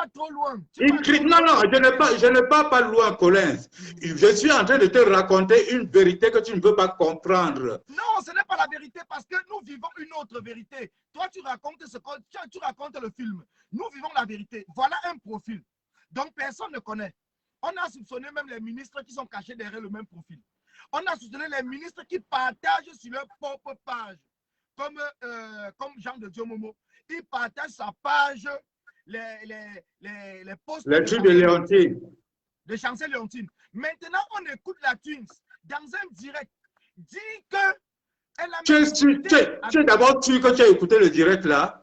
Il crie. Non, je ne pars pas loin, Colin. Je suis en train de te raconter une vérité que tu ne peux pas comprendre. Non, ce n'est pas la vérité parce que nous vivons une autre vérité. Toi, tu racontes le film. Nous vivons la vérité. Voilà un profil. Donc, personne ne connaît. On a soupçonné même les ministres qui sont cachés derrière le même profil. On a soutenu les ministres qui partagent sur leur propre page. Comme Jean de Dieu Momo. Il partage sa page, les posts les trucs de Léontine. De Chancel Léontine. Maintenant, on écoute la Twins dans un direct. Dit que elle a tu es d'abord sûr que tu as écouté le direct là.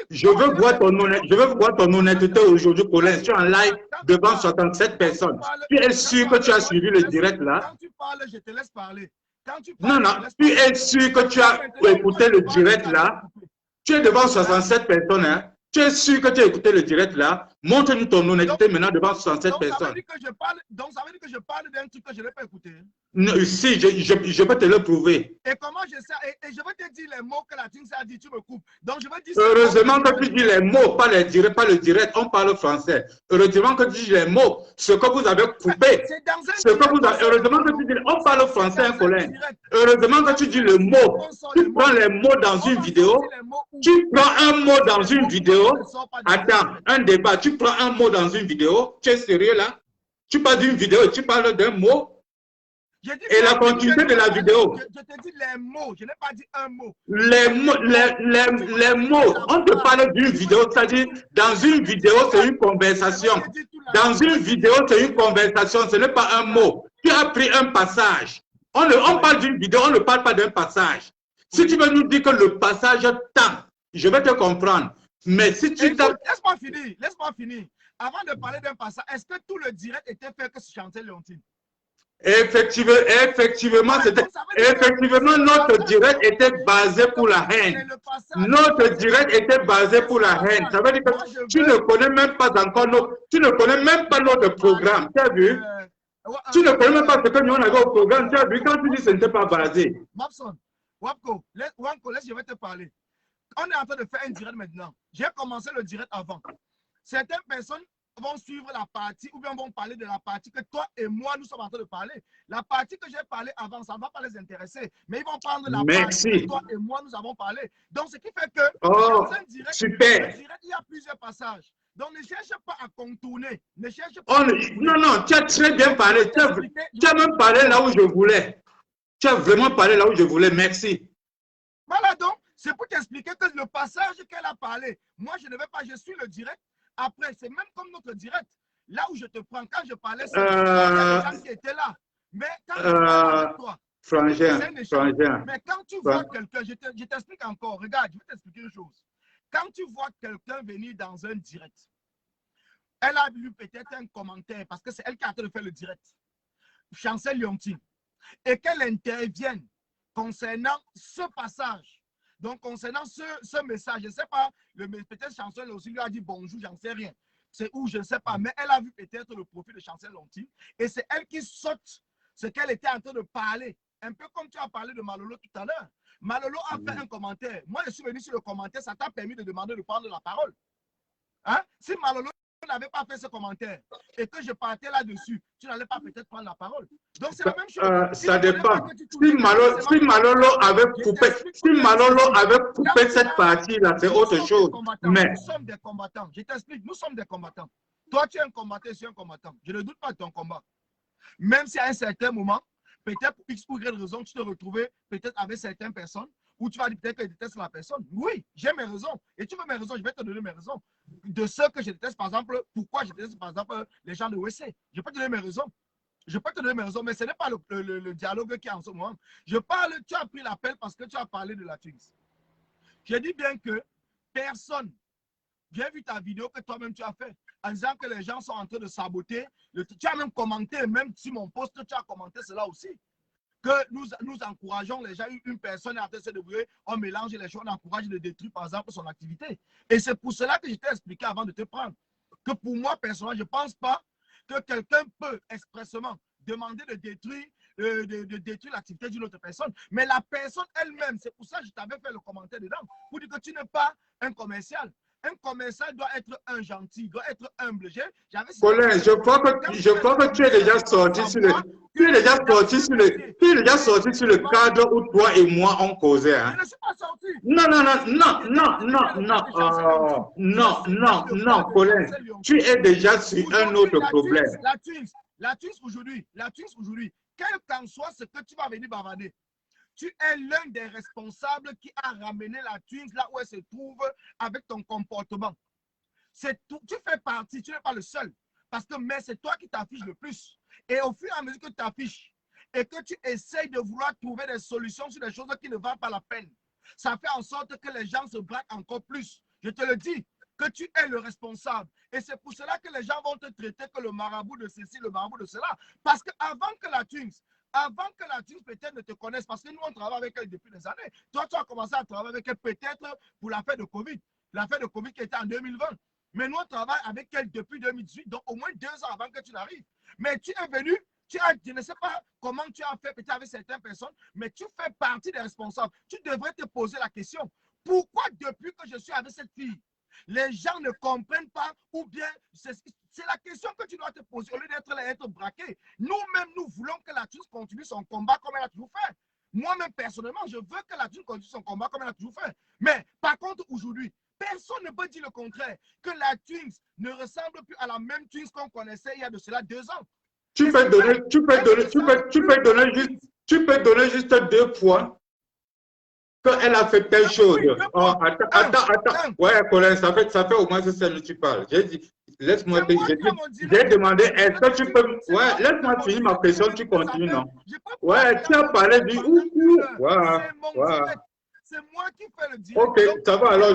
Je veux voir ton honnêteté aujourd'hui, Colin. Tu es en live devant 67 personnes. Tu es sûr que tu as suivi le direct là? Quand tu parles, je te laisse parler. Non, tu es sûr que tu as écouté le direct là? Tu es devant 67 personnes, hein? Tu es sûr que tu as écouté le direct là? Montre-nous ton honnêteté maintenant devant 67 personnes. Ça veut dire que je parle d'un truc que je n'ai pas écouté. Non, si, je peux te le prouver. Et comment je sais? Et je vais te dire les mots que la Twins a dit, tu me coupes. Donc je vais dire. Heureusement que tu dis les mots, pas le direct. On parle français. Heureusement que tu dis les mots, ce que vous avez coupé. Heureusement que tu dis, on parle français, un Colin. Heureusement que tu dis le mot. Tu prends les mots dans une vidéo. Tu prends un mot dans une vidéo. Attends, un débat. Tu prends un mot dans une vidéo. Tu es sérieux là? Tu parles d'une vidéo et tu parles d'un mot. Et la continuité de la vidéo. Je te dis les mots, je n'ai pas dit un mot. Les mots, on te parle d'une vidéo, c'est-à-dire dans une vidéo, c'est une conversation. Dans une vidéo, c'est une conversation, ce n'est pas un mot. Tu as pris un passage. On parle d'une vidéo, on ne parle pas d'un passage. Si tu veux nous dire que le passage tant, je vais te comprendre. Mais si tu... Laisse-moi finir. Avant de parler d'un passage, est-ce que tout le direct était fait que sur Chancel Léontine? Effectivement, notre direct était basé pour la haine. Notre direct était basé pour la haine. Ça veut dire que tu ne connais même pas encore notre programme. Tu as vu? Tu ne connais même pas ce que nous on avait au programme. Tu as vu quand tu dis que ce n'était pas basé. Mapson, Wapko, je vais te parler. On est en train de faire un direct maintenant. J'ai commencé le direct avant. Certaines personnes vont suivre la partie ou bien vont parler de la partie que toi et moi nous sommes en train de parler. La partie que j'ai parlé avant, ça ne va pas les intéresser, mais ils vont prendre la partie que toi et moi nous avons parlé. Donc ce qui fait que dans un direct, super. Il y a plusieurs passages. Donc ne cherche pas à contourner. Ne cherche pas non, tu as très bien parlé. Tu as même parlé là où je voulais. Tu as vraiment parlé là où je voulais. Merci. Voilà donc, c'est pour t'expliquer que le passage qu'elle a parlé, moi je ne vais pas, je suis le direct. Après, c'est même comme notre direct. Là où je te prends, quand je parlais, il y a des gens qui étaient là. Mais quand je parle avec toi, frangin. Mais quand tu vois quelqu'un, je t'explique encore. Regarde, je vais t'expliquer une chose. Quand tu vois quelqu'un venir dans un direct, elle a lu peut-être un commentaire, parce que c'est elle qui a en train de faire le direct. Chancel Léontine. Et qu'elle intervienne concernant ce passage. Donc, concernant ce message, je ne sais pas, peut-être Chancel aussi lui a dit bonjour, j'en sais rien. C'est où, je ne sais pas. Mais elle a vu peut-être le profil de Chancel Léontine. Et c'est elle qui saute ce qu'elle était en train de parler. Un peu comme tu as parlé de Malolo tout à l'heure. Malolo a fait un commentaire. Moi, je suis venu sur le commentaire, ça t'a permis de demander de prendre la parole. Hein? Si Malolo n'avait pas fait ce commentaire et que je partais là-dessus, tu n'allais pas peut-être prendre la parole. Donc c'est la même chose. Ça dépend. Si Malolo avait coupé cette partie-là, c'est autre chose. Mais nous sommes des combattants. Je t'explique, nous sommes des combattants. Toi, tu es un combattant, je suis un combattant. Je ne doute pas de ton combat. Même si à un certain moment, peut-être pour X ou Y raison, tu te retrouvais peut-être avec certaines personnes, où tu vas dire peut-être que je déteste la personne. Oui, j'ai mes raisons. Et tu veux mes raisons, je vais te donner mes raisons. De ce que je déteste, par exemple, pourquoi je déteste, par exemple, les gens de WC. Je peux te donner mes raisons. Je peux te donner mes raisons, mais ce n'est pas le dialogue qui est en ce moment. Je parle, tu as pris l'appel parce que tu as parlé de la Twins. Je dis bien que personne, j'ai vu ta vidéo que toi-même tu as fait, en disant que les gens sont en train de saboter. Tu as même commenté, même si mon post, tu as commenté cela aussi. Que nous encourageons les gens, une personne est en train de se débrouiller, on mélange les choses, on encourage de détruire par exemple son activité. Et c'est pour cela que je t'ai expliqué avant de te prendre, que pour moi personnellement, je ne pense pas que quelqu'un peut expressément demander de détruire l'activité d'une autre personne. Mais la personne elle-même, c'est pour ça que je t'avais fait le commentaire dedans, pour dire que tu n'es pas un commercial. Un commercial doit être un gentil, doit être humble. Colin, je crois que tu es déjà sorti sur le cadre où toi et moi on causait. Hein. Je ne suis pas sorti. Non, Colin, tu es déjà sur un autre problème. La Twins aujourd'hui, quel qu'en soit ce que tu vas venir bavarder, tu es l'un des responsables qui a ramené la Twins là où elle se trouve avec ton comportement. Tu fais partie, tu n'es pas le seul. Parce que mais c'est toi qui t'affiches le plus. Et au fur et à mesure que tu t'affiches et que tu essayes de vouloir trouver des solutions sur des choses qui ne valent pas la peine, ça fait en sorte que les gens se braquent encore plus. Je te le dis, que tu es le responsable. Et c'est pour cela que les gens vont te traiter que le marabout de ceci, le marabout de cela. Parce qu'avant que la Twins peut-être ne te connaisse, parce que nous, on travaille avec elle depuis des années. Toi, tu as commencé à travailler avec elle peut-être pour l'affaire de Covid. L'affaire de Covid qui était en 2020. Mais nous, on travaille avec elle depuis 2018, donc au moins 2 ans avant que tu n'arrives. Mais tu es venu, je ne sais pas comment tu as fait peut-être avec certaines personnes, mais tu fais partie des responsables. Tu devrais te poser la question. Pourquoi depuis que je suis avec cette fille, les gens ne comprennent pas ou bien c'est la question que tu dois te poser au lieu d'être là et être braqué. Nous-mêmes, nous voulons que la Twins continue son combat comme elle a toujours fait. Moi-même, personnellement, je veux que la Twins continue son combat comme elle a toujours fait. Mais par contre, aujourd'hui, personne ne peut dire le contraire, que la Twins ne ressemble plus à la même Twins qu'on connaissait il y a de cela 2 ans. Tu peux donner juste 2 points quand elle a fait telle chose. Oh, attends. Ouais, Colin, ça fait au moins 5 minutes que tu parles. J'ai dit, laisse-moi j'ai demandé, est-ce que tu peux. Ouais, laisse-moi finir ma question, tu continues, non? Ouais, tu as parlé du C'est moi qui fais le direct. Ok, ça va, alors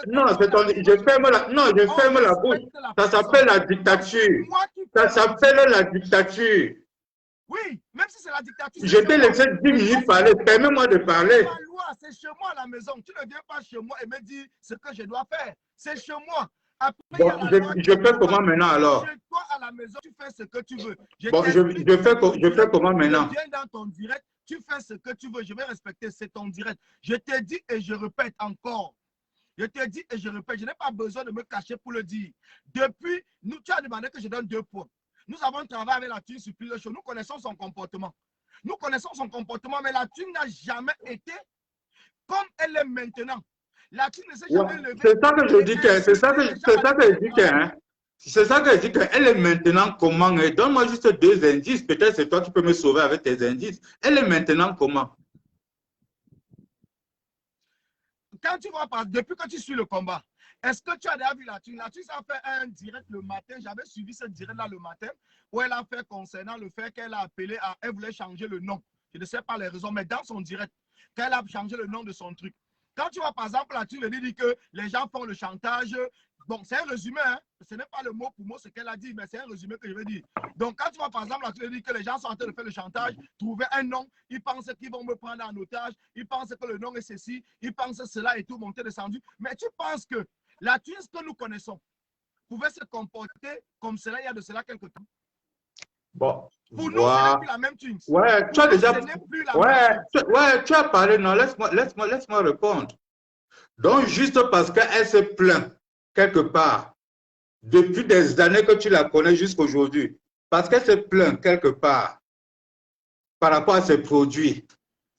non, je ferme la bouche. Ça s'appelle la dictature. Ça s'appelle la dictature. Oui, même si c'est la dictature. Je t'ai laissé 10 minutes parler. Permets-moi de parler. C'est chez moi à la maison. Tu ne viens pas chez moi et me dis ce que je dois faire. C'est chez moi. Après, bon, je fais comment maintenant alors? Chez toi à la maison, tu fais ce que tu veux. Je fais comment maintenant? Tu viens dans ton direct, tu fais ce que tu veux. Je vais respecter, c'est ton direct. Je te dis et je répète encore. Je te dis et je répète, je n'ai pas besoin de me cacher pour le dire. Depuis, tu as demandé que je donne 2 points. Nous avons travaillé avec la Twins sur plusieurs choses. Nous connaissons son comportement. Mais la Twins n'a jamais été comme elle est maintenant. La Twins ne s'est jamais levée. C'est ça que je dis c'est ça que je dis qu'elle est maintenant comment? Donne-moi juste 2 indices. Peut-être c'est toi qui peux me sauver avec tes indices. Elle est maintenant comment? Quand tu vois, depuis que tu suis le combat, est-ce que tu as déjà vu la Twins? La Twins a fait un direct le matin. J'avais suivi ce direct-là le matin où elle a fait concernant le fait qu'elle a appelé elle voulait changer le nom. Je ne sais pas les raisons, mais dans son direct, qu'elle a changé le nom de son truc. Quand tu vois, par exemple, la Twins dit que les gens font le chantage. Bon, c'est un résumé, hein? Ce n'est pas le mot pour mot ce qu'elle a dit, mais c'est un résumé que je veux dire. Donc, quand tu vois, par exemple, la Twins dit que les gens sont en train de faire le chantage, trouver un nom, ils pensent qu'ils vont me prendre en otage, ils pensent que le nom est ceci, ils pensent cela et tout, monter, descendu. Mais tu penses que la Twins que nous connaissons pouvait se comporter comme cela il y a de cela quelques temps? Bon. Pour nous, ce n'est plus la même Twins. Ouais, tu as déjà. Tu as parlé, non, laisse-moi répondre. Donc, juste parce qu'elle se plaint quelque part, depuis des années que tu la connais jusqu'à aujourd'hui, parce qu'elle se plaint quelque part par rapport à ses produits,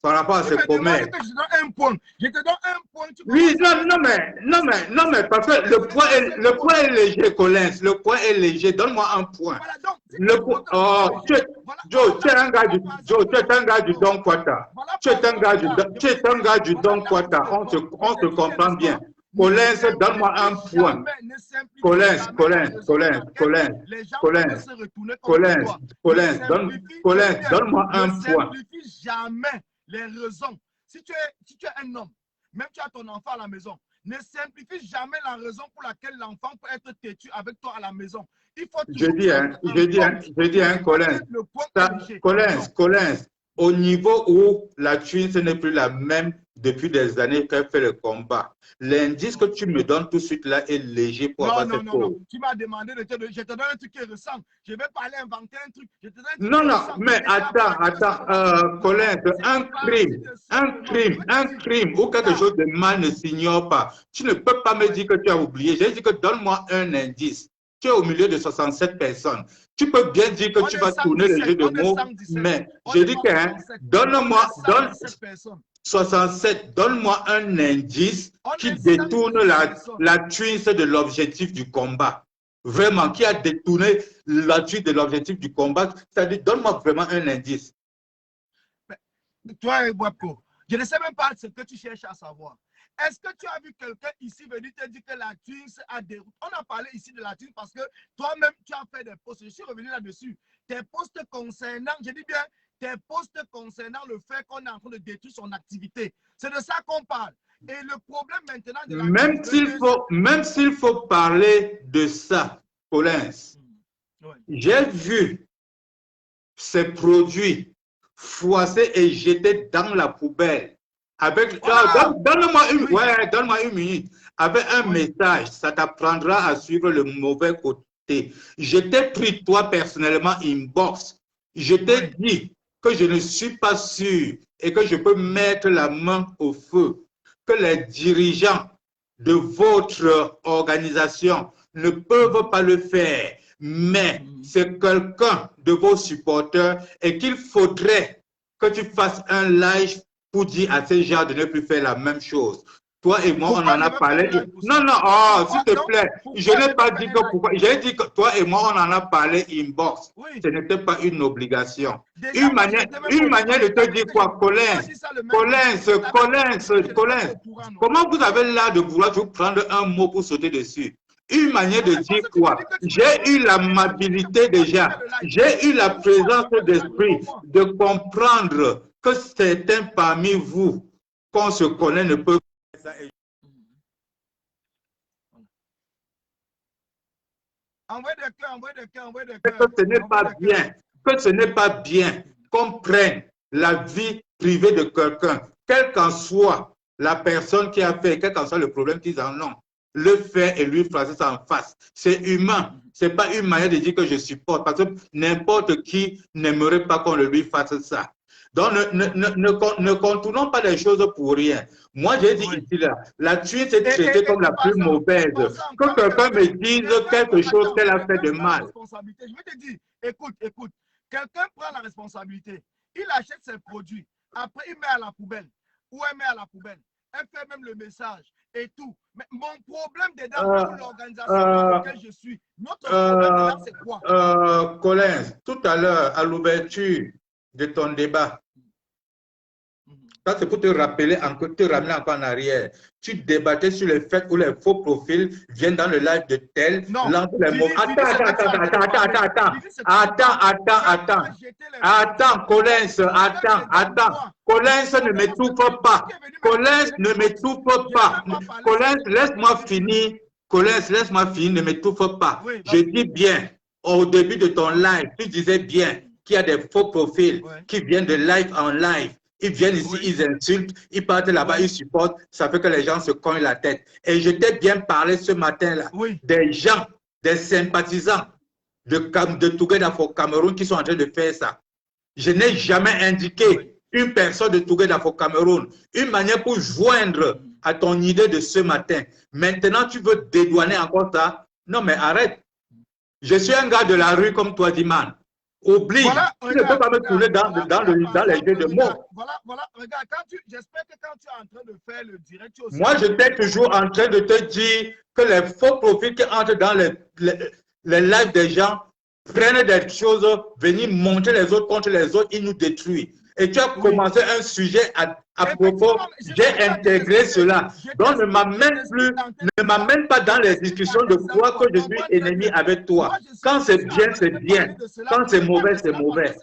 par rapport à ses commerces. Je te donne un point. Oui, non, mais parce que le point est léger, Collins. Le point est léger. Donne-moi un point. Voilà, donc, Joe, tu es un gars du Don Quata. Tu es un gars du Don Quata. On se comprend bien. Collins, donne-moi un point. Collins, donne-moi un point. Ne simplifie jamais les raisons. Si tu es un homme, même tu as ton enfant à la maison, ne simplifie jamais la raison pour laquelle l'enfant peut être têtu avec toi à la maison. Il faut je dis, Collins, au niveau où la Twins n'est plus la même depuis des années qu'elle fait le combat, l'indice que tu me donnes tout de suite là est léger pour avoir cette cause. Non. Tu m'as demandé je te donne un truc qui ressemble. Je vais pas aller inventer un truc. Je te donne un truc non, mais attends, Collins, un crime ou quelque chose de mal ne s'ignore pas. Tu ne peux pas me dire que tu as oublié. J'ai dit que donne-moi un indice. Tu es au milieu de 67 personnes. Tu peux bien dire que tu vas tourner le jeu de mots, mais je dis que donne-moi 67, donne-moi un indice qui détourne la Twins de l'objectif du combat. Vraiment, qui a détourné la Twins de l'objectif du combat. C'est-à-dire, donne-moi vraiment un indice. Toi, Webco, je ne sais même pas ce que tu cherches à savoir. Est-ce que tu as vu quelqu'un ici venir te dire que la Twins a des... On a parlé ici de la Twins parce que toi-même, tu as fait des posts. Je suis revenu là-dessus. Tes posts concernant, je dis bien, tes posts concernant le fait qu'on est en train de détruire son activité. C'est de ça qu'on parle. Et le problème maintenant de la Twins... Même s'il faut parler de ça, Collins, j'ai vu ces produits froissés et jetés dans la poubelle. Avec, donne-moi une minute. Avec un message, ça t'apprendra à suivre le mauvais côté. Je t'ai pris toi personnellement inbox. Je t'ai dit que je ne suis pas sûr et que je peux mettre la main au feu, que les dirigeants de votre organisation ne peuvent pas le faire, mais c'est quelqu'un de vos supporters et qu'il faudrait que tu fasses un live pour dire à ces gens de ne plus faire la même chose. Toi et moi, pourquoi on en a parlé. Non, non, oh, s'il te plaît, je n'ai pas dit que pourquoi. J'ai dit que toi et moi, on en a parlé inbox. Ce n'était pas une obligation. Une manière de te dire quoi, Collins, comment vous avez l'air de vouloir vous prendre un mot pour sauter dessus? Une manière de dire quoi? J'ai eu l'amabilité déjà, j'ai eu la présence d'esprit de comprendre que certains parmi vous, qu'on se connaît, ne peuvent pas. Que ce n'est pas bien, que ce n'est pas bien qu'on prenne la vie privée de quelqu'un, quelle qu'en soit la personne qui a fait, quel qu'en soit le problème qu'ils en ont, le faire et lui flasher ça en face. C'est humain. Ce n'est pas une manière de dire que je supporte, parce que n'importe qui n'aimerait pas qu'on lui fasse ça. Donc, ne contournons pas les choses pour rien. Moi, j'ai dit ici, là, la Twins est traitée comme la plus mauvaise. Que quelqu'un me dise quelque chose qu'elle a fait de mal. Je vais te dire, écoute, quelqu'un prend la responsabilité. Il achète ses produits. Après, il met à la poubelle. Ou elle met à la poubelle. Elle fait même le message et tout. Mais mon problème dedans, pour l'organisation dans laquelle je suis, notre problème dedans, c'est quoi? Collins, tout à l'heure, à l'ouverture de ton débat, ça, c'est pour te rappeler, te ramener encore en arrière. Tu débattais sur le fait où les faux profils viennent dans le live de tel, lancent les mots. Attends, Collins, attends. Collins ne m'étouffe pas. Collins ne m'étouffe pas. Collins, laisse-moi finir. Collins, laisse-moi finir, ne m'étouffe pas. Je dis bien, au début de ton live, tu disais bien qu'il y a des faux profils qui viennent de live en live. Ils viennent ici, ils insultent, ils partent là-bas, ils supportent, ça fait que les gens se cognent la tête. Et je t'ai bien parlé ce matin-là, des gens, des sympathisants de Together for Cameroun qui sont en train de faire ça. Je n'ai jamais indiqué une personne de Together for Cameroun, une manière pour joindre à ton idée de ce matin. Maintenant, tu veux dédouaner encore ça? Non, mais arrête. Je suis un gars de la rue comme toi, Diman. Oublie, tu ne peux pas me tourner dans les jeux de mots. Voilà, regarde, j'espère que quand tu es en train de faire le direct, tu aussi... Moi, j'étais toujours en train de te dire que les faux profils qui entrent dans les lives des gens prennent des choses, venir monter les autres contre les autres, ils nous détruisent. Et tu as commencé un sujet à propos, j'ai intégré cela. Donc, ne m'amène pas dans les discussions de quoi que je suis ennemi avec toi. Quand c'est bien, c'est bien. Quand c'est mauvais, c'est mauvais.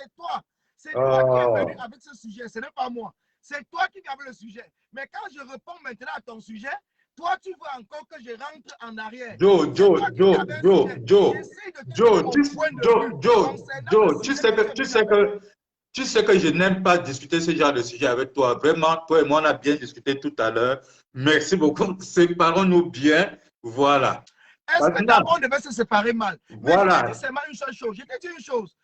C'est toi qui es venu avec ce sujet, ce n'est pas moi. C'est toi qui avais le sujet. Mais quand je réponds maintenant à ton sujet, toi, tu veux encore que je rentre en arrière. Joe, tu sais que je n'aime pas discuter ce genre de sujet avec toi. Vraiment, toi et moi, on a bien discuté tout à l'heure. Merci beaucoup. Séparons-nous bien. Voilà. Est-ce que d'abord on devait se séparer mal? Voilà. Mais je t'ai dit seulement une seule chose. Je t'ai dit une chose.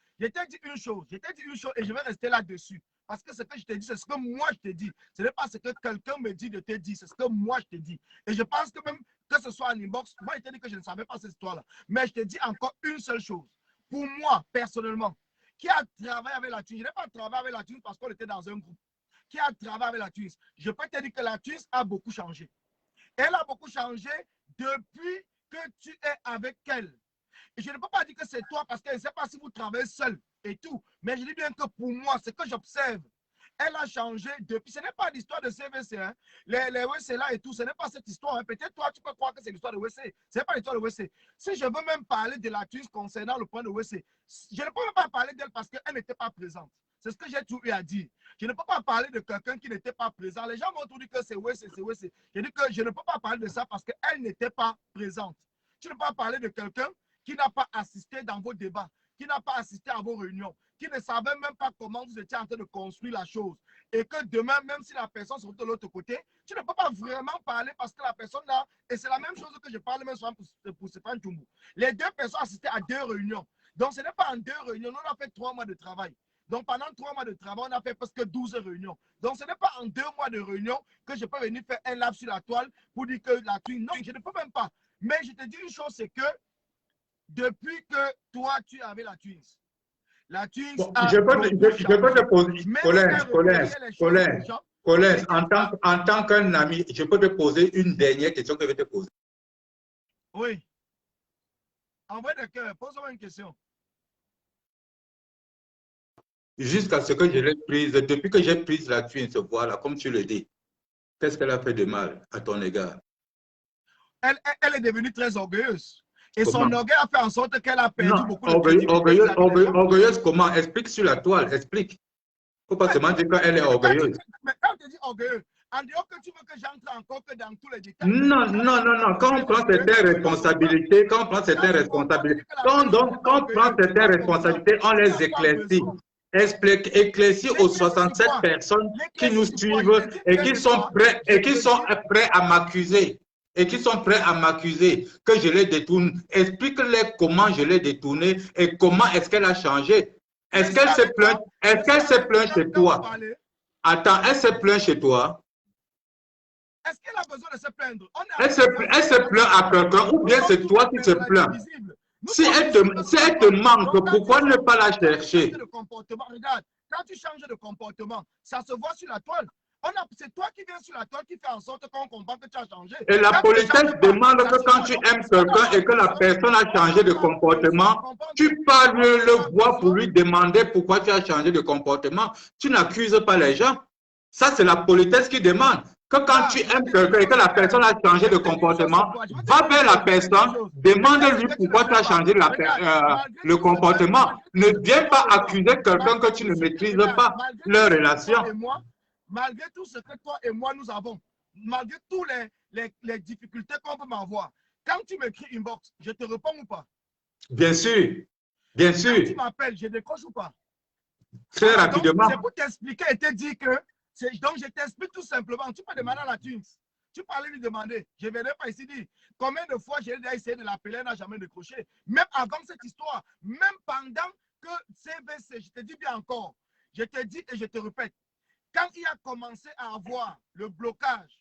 Et je vais rester là-dessus. Parce que ce que je t'ai dit, c'est ce que moi je t'ai dit. Ce n'est pas ce que quelqu'un me dit de te dire, c'est ce que moi je t'ai dit. Et je pense que même que ce soit en inbox, moi je t'ai dit que je ne savais pas cette histoire-là. Mais je t'ai dit encore une seule chose. Pour moi, personnellement, qui a travaillé avec la Tunis, je n'ai pas travaillé avec la Tunis parce qu'on était dans un groupe. Qui a travaillé avec la Tunis, je peux te dire que la Tunis a beaucoup changé. Elle a beaucoup changé depuis que tu es avec elle. Et je ne peux pas dire que c'est toi parce que je ne sais pas si vous travaillez seul et tout. Mais je dis bien que pour moi, ce que j'observe, elle a changé depuis. Ce n'est pas l'histoire de CVC. Hein. Les WC là et tout, ce n'est pas cette histoire. Hein. Peut-être toi, tu peux croire que c'est l'histoire de WC. Ce n'est pas l'histoire de WC. Si je veux même parler de la Twins concernant le point de WC, je ne peux même pas parler d'elle parce qu'elle n'était pas présente. C'est ce que j'ai tout eu à dire. Je ne peux pas parler de quelqu'un qui n'était pas présent. Les gens m'ont tout dit que c'est WC, c'est WC. Je dis que je ne peux pas parler de ça parce qu'elle n'était pas présente. Tu ne peux pas parler de quelqu'un qui n'a pas assisté dans vos débats, qui n'a pas assisté à vos réunions, qui ne savait même pas comment vous étiez en train de construire la chose. Et que demain, même si la personne se retrouve de l'autre côté, tu ne peux pas vraiment parler parce que la personne là, et c'est la même chose que je parle même souvent pour Stéphane Tchoumou. Les deux personnes assistaient à 2 réunions. Donc, ce n'est pas en 2 réunions. Nous, on a fait 3 mois de travail. Donc, pendant 3 mois de travail, on a fait presque 12 réunions. Donc, ce n'est pas en 2 mois de réunion que je peux venir faire un live sur la toile pour dire que la Twins, non, je ne peux même pas. Mais je te dis une chose, c'est que depuis que toi, tu avais la Twins, bon, je peux te poser, Colin, en tant qu'un ami, je peux te poser une dernière question que je vais te poser. Oui. Envoie de cœur, pose-moi une question. Jusqu'à ce que je l'ai prise, depuis que j'ai pris la Twins, voilà, comme tu le dis, qu'est-ce qu'elle a fait de mal à ton égard? Elle est devenue très orgueilleuse. Et Comment? son orgueil a fait en sorte qu'elle a perdu beaucoup de orgueilleuse comment? Explique sur la toile, explique. Il ne faut pas seulement dire qu'elle est orgueilleuse. Mais quand tu dis orgueilleuse, en dehors que tu veux que j'entre encore que dans tous les détails. Non. Quand on prend certaines responsabilités, quand on prend certaines responsabilités, on les éclaircit. Éclaircir aux 67 personnes qui nous suivent et qui sont prêts à m'accuser. Et qui sont prêts à m'accuser que je les détourne. Explique-les comment je l'ai détourné et comment est-ce qu'elle a changé. Est-ce qu'elle se plaint chez toi? Attends, elle se plaint chez toi? Est-ce qu'elle a besoin de se plaindre? Elle se plaint à quelqu'un ou bien c'est toi qui te plains? Si elle te manque, pourquoi ne pas la chercher? Regarde, quand tu changes de comportement, ça se voit sur la toile. C'est toi qui viens sur la toile qui fait en sorte qu'on comprend que tu as changé. Et la politesse demande que quand tu aimes quelqu'un et que la personne a changé de comportement, tu parles le voix pour lui demander pourquoi tu as changé de comportement. Tu n'accuses pas les gens. Ça, c'est la politesse qui demande. Que quand tu aimes quelqu'un et que la personne a changé de comportement, va vers la personne, demande-lui pourquoi tu as changé le comportement. Ne viens pas accuser quelqu'un que tu ne maîtrises pas leur relation. Malgré tout ce que toi et moi nous avons, malgré toutes les difficultés qu'on peut m'avoir, quand tu m'écris inbox, je te réponds ou pas? Bien sûr, bien sûr. Quand tu m'appelles, je décroche ou pas? Très rapidement. C'est pour t'expliquer et te dire que, donc je t'explique tout simplement, tu peux demander à la Twins, tu peux aller lui demander, je ne viendrai pas ici dire combien de fois j'ai essayé de l'appeler, elle n'a jamais décroché. Même avant cette histoire, même pendant que CVC, je te dis bien encore, je te dis et je te répète, quand il a commencé à avoir le blocage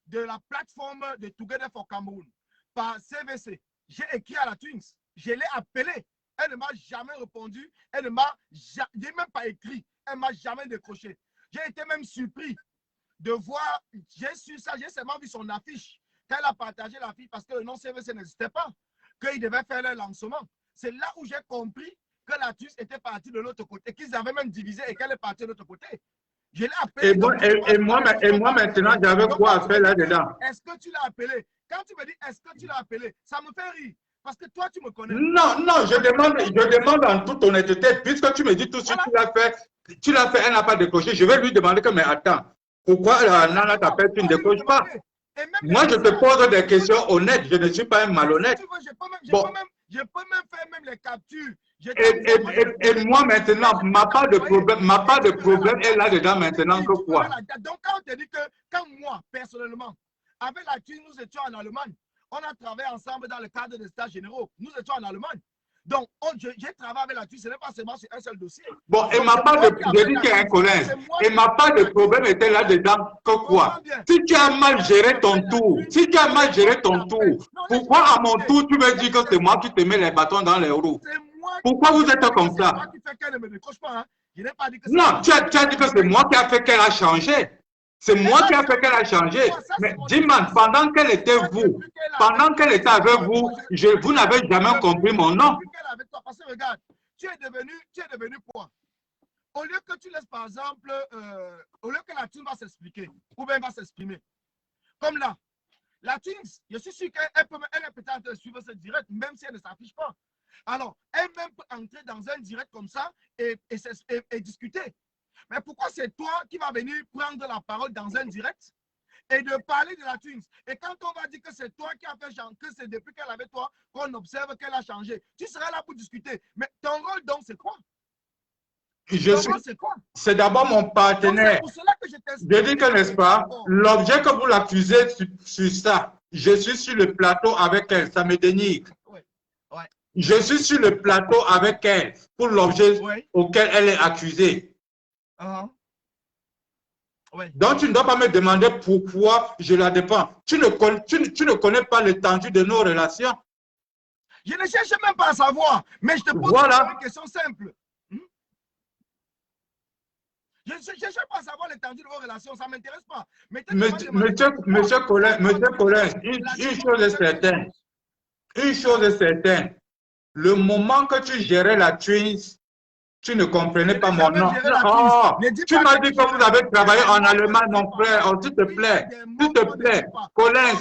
de la plateforme de Together for Cameroun par CVC, j'ai écrit à la Twins, je l'ai appelée, elle ne m'a jamais répondu, elle ne m'a même pas écrit, elle ne m'a jamais décroché. J'ai été même surpris de voir, j'ai su ça, j'ai seulement vu son affiche, quand elle a partagé l'affiche parce que le nom CVC n'existait pas, qu'il devait faire le lancement. C'est là où j'ai compris que la Twins était partie de l'autre côté, qu'ils avaient même divisé et qu'elle est partie de l'autre côté. Je l'ai appelé. Et moi maintenant, j'avais quoi à faire là-dedans? Est-ce que tu l'as appelé? Quand tu me dis est-ce que tu l'as appelé, ça me fait rire. Parce que toi, tu me connais. Non, je demande en toute honnêteté, puisque tu me dis tout de suite, tu l'as fait, elle n'a pas décroché. Je vais lui demander que, mais attends, pourquoi Nana t'appelle, tu ne décroches pas? Moi, je te pose des questions honnêtes, je ne suis pas un malhonnête. Je peux même faire même les captures. Et moi maintenant, ma part de problème est là-dedans maintenant que quoi? Donc quand on te dit que, quand moi, personnellement, avec la Twins, nous étions en Allemagne, on a travaillé ensemble dans le cadre des stages généraux, nous étions en Allemagne. Donc, j'ai travaillé avec la Twins, ce n'est pas seulement sur un seul dossier. Bon, et ma part de problème, et ma part de problème était là-dedans que quoi? Si tu as mal géré ton tour, pourquoi à mon tour tu me dis que c'est moi qui te mets les bâtons dans les roues? Pourquoi vous êtes comme ça? Non, tu as dit que c'est moi qui a fait qu'elle a changé. C'est moi qui a fait qu'elle a changé. Mais dis-moi, pendant qu'elle était avec vous, vous n'avez jamais compris mon nom. Parce que regarde, tu es devenu quoi? au lieu que tu laisses, par exemple, au lieu que la thune va s'expliquer, ou bien va s'exprimer, comme là, la thune, je suis sûr qu'elle est peut-être suivre ce direct, même si elle ne s'affiche pas. Alors, elle-même peut entrer dans un direct comme ça et discuter. Mais pourquoi c'est toi qui vas venir prendre la parole dans un direct et de parler de la Twins? Et quand on va dire que c'est toi qui as fait changer, que c'est depuis qu'elle avait toi qu'on observe qu'elle a changé, tu seras là pour discuter. Mais ton rôle donc, c'est quoi? C'est d'abord mon partenaire. C'est pour cela que je Je dis que, n'est-ce pas, l'objet que vous l'accusez sur ça, je suis sur le plateau avec elle, ça me dénigre. Oui. Ouais. Je suis sur le plateau avec elle pour l'objet auquel elle est accusée. Donc, tu ne dois pas me demander pourquoi je la défends. Tu ne connais pas l'étendue de nos relations. Je ne cherche même pas à savoir, mais je te pose une question simple. Je ne cherche pas à savoir l'étendue de vos relations, ça ne m'intéresse pas. Monsieur Collin, une chose est certaine. Une chose est certaine. Le moment que tu gérais la Twins, tu ne comprenais pas mon nom. Oh, tu m'as dit que vous avez travaillé en Allemagne, mon frère. Oh, s'il te plaît, Collins,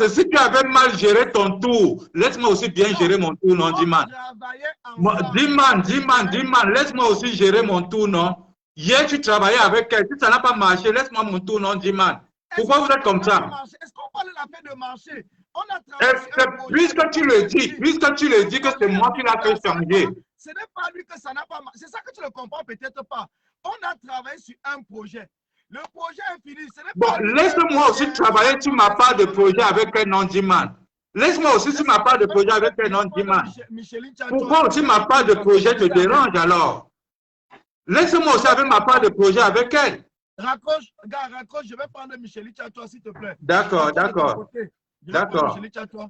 si tu avais mal géré ton tour, laisse-moi aussi bien gérer mon tour, non, Diman. Diman, laisse-moi aussi gérer mon tour, non. Hier, tu travaillais avec elle. Si ça n'a pas marché, laisse-moi mon tour, non, Diman. Pourquoi vous êtes comme ça? Est-ce qu'on parle de la fin de marché? Puisque tu le dis que c'est moi qui l'a fait changer. Ce n'est pas lui que ça n'a pas marché. C'est ça que tu ne comprends peut-être pas. On a travaillé sur un projet. Le projet est fini. Bon, laisse-moi aussi travailler sur ma part de projet avec un non-diman. Laisse-moi aussi sur ma part de projet avec un non-diman. Pourquoi aussi ma part de projet te dérange alors? Laisse-moi aussi avec ma part de projet avec elle. Raccroche, je vais prendre Micheline Tchatou, s'il te plaît. D'accord. Micheline Tchatou.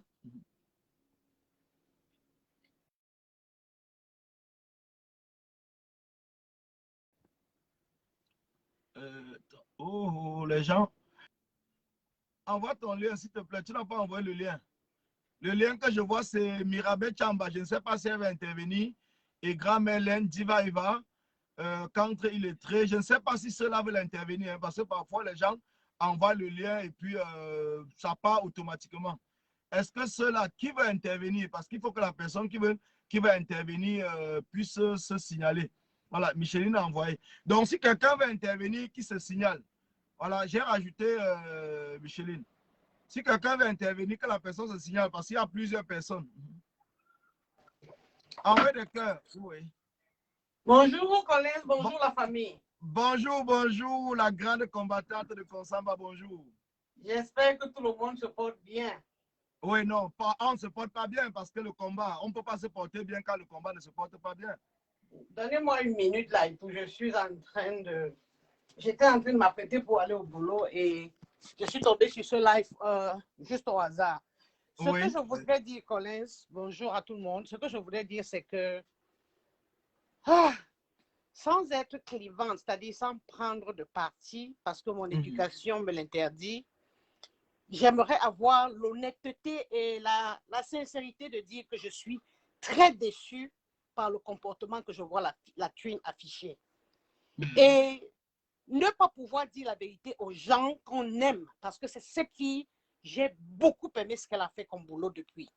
Les gens. Envoie ton lien, s'il te plaît. Tu n'as pas envoyé le lien. Le lien que je vois, c'est Mirabel Chamba. Je ne sais pas si elle va intervenir. Et Grand Mélène, Diva Eva, Cantre Illettré. Je ne sais pas si cela veut intervenir, parce que parfois les gens envoient le lien et puis ça part automatiquement. Est-ce que ceux-là qui veut intervenir, parce qu'il faut que la personne qui veut intervenir puisse se signaler. Voilà, Micheline a envoyé. Donc, si quelqu'un veut intervenir, qui se signale. Voilà, j'ai rajouté Micheline. Si quelqu'un veut intervenir, que la personne se signale, parce qu'il y a plusieurs personnes. Envoyez des cœurs. Oui. Bonjour, Collins. Bonjour, la famille. Bonjour, la grande combattante de Consamba. Bonjour. J'espère que tout le monde se porte bien. Oui, non, on ne se porte pas bien parce que le combat, on ne peut pas se porter bien quand le combat ne se porte pas bien. Donnez-moi une minute là, et puis j'étais en train de m'apprêter pour aller au boulot et je suis tombée sur ce live juste au hasard. Ce que je voudrais dire, Collins, bonjour à tout le monde. Ce que je voudrais dire, c'est que sans être clivante, c'est-à-dire sans prendre de parti, parce que mon éducation me l'interdit, j'aimerais avoir l'honnêteté et la sincérité de dire que je suis très déçue par le comportement que je vois la Twin afficher. Et ne pas pouvoir dire la vérité aux gens qu'on aime, parce que c'est ce qui, j'ai beaucoup aimé ce qu'elle a fait comme boulot depuis.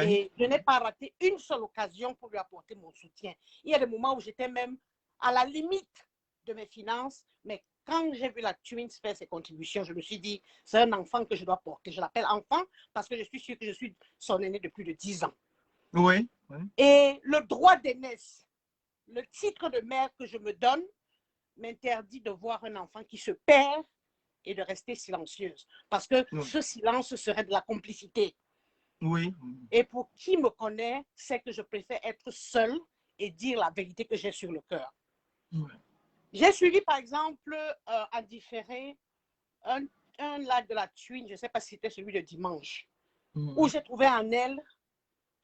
Et je n'ai pas raté une seule occasion pour lui apporter mon soutien. Il y a des moments où j'étais même à la limite de mes finances, mais quand j'ai vu la Twins faire ses contributions, je me suis dit, c'est un enfant que je dois porter. Je l'appelle enfant parce que je suis sûre que je suis son aîné de plus de 10 ans. Oui. Et le droit d'aînesse, le titre de mère que je me donne, m'interdit de voir un enfant qui se perd et de rester silencieuse. Parce que ce silence serait de la complicité. Oui. Et pour qui me connaît, c'est que je préfère être seule et dire la vérité que j'ai sur le cœur. J'ai suivi, par exemple, à différé, un live de la Twin, je ne sais pas si c'était celui de dimanche, où j'ai trouvé en elle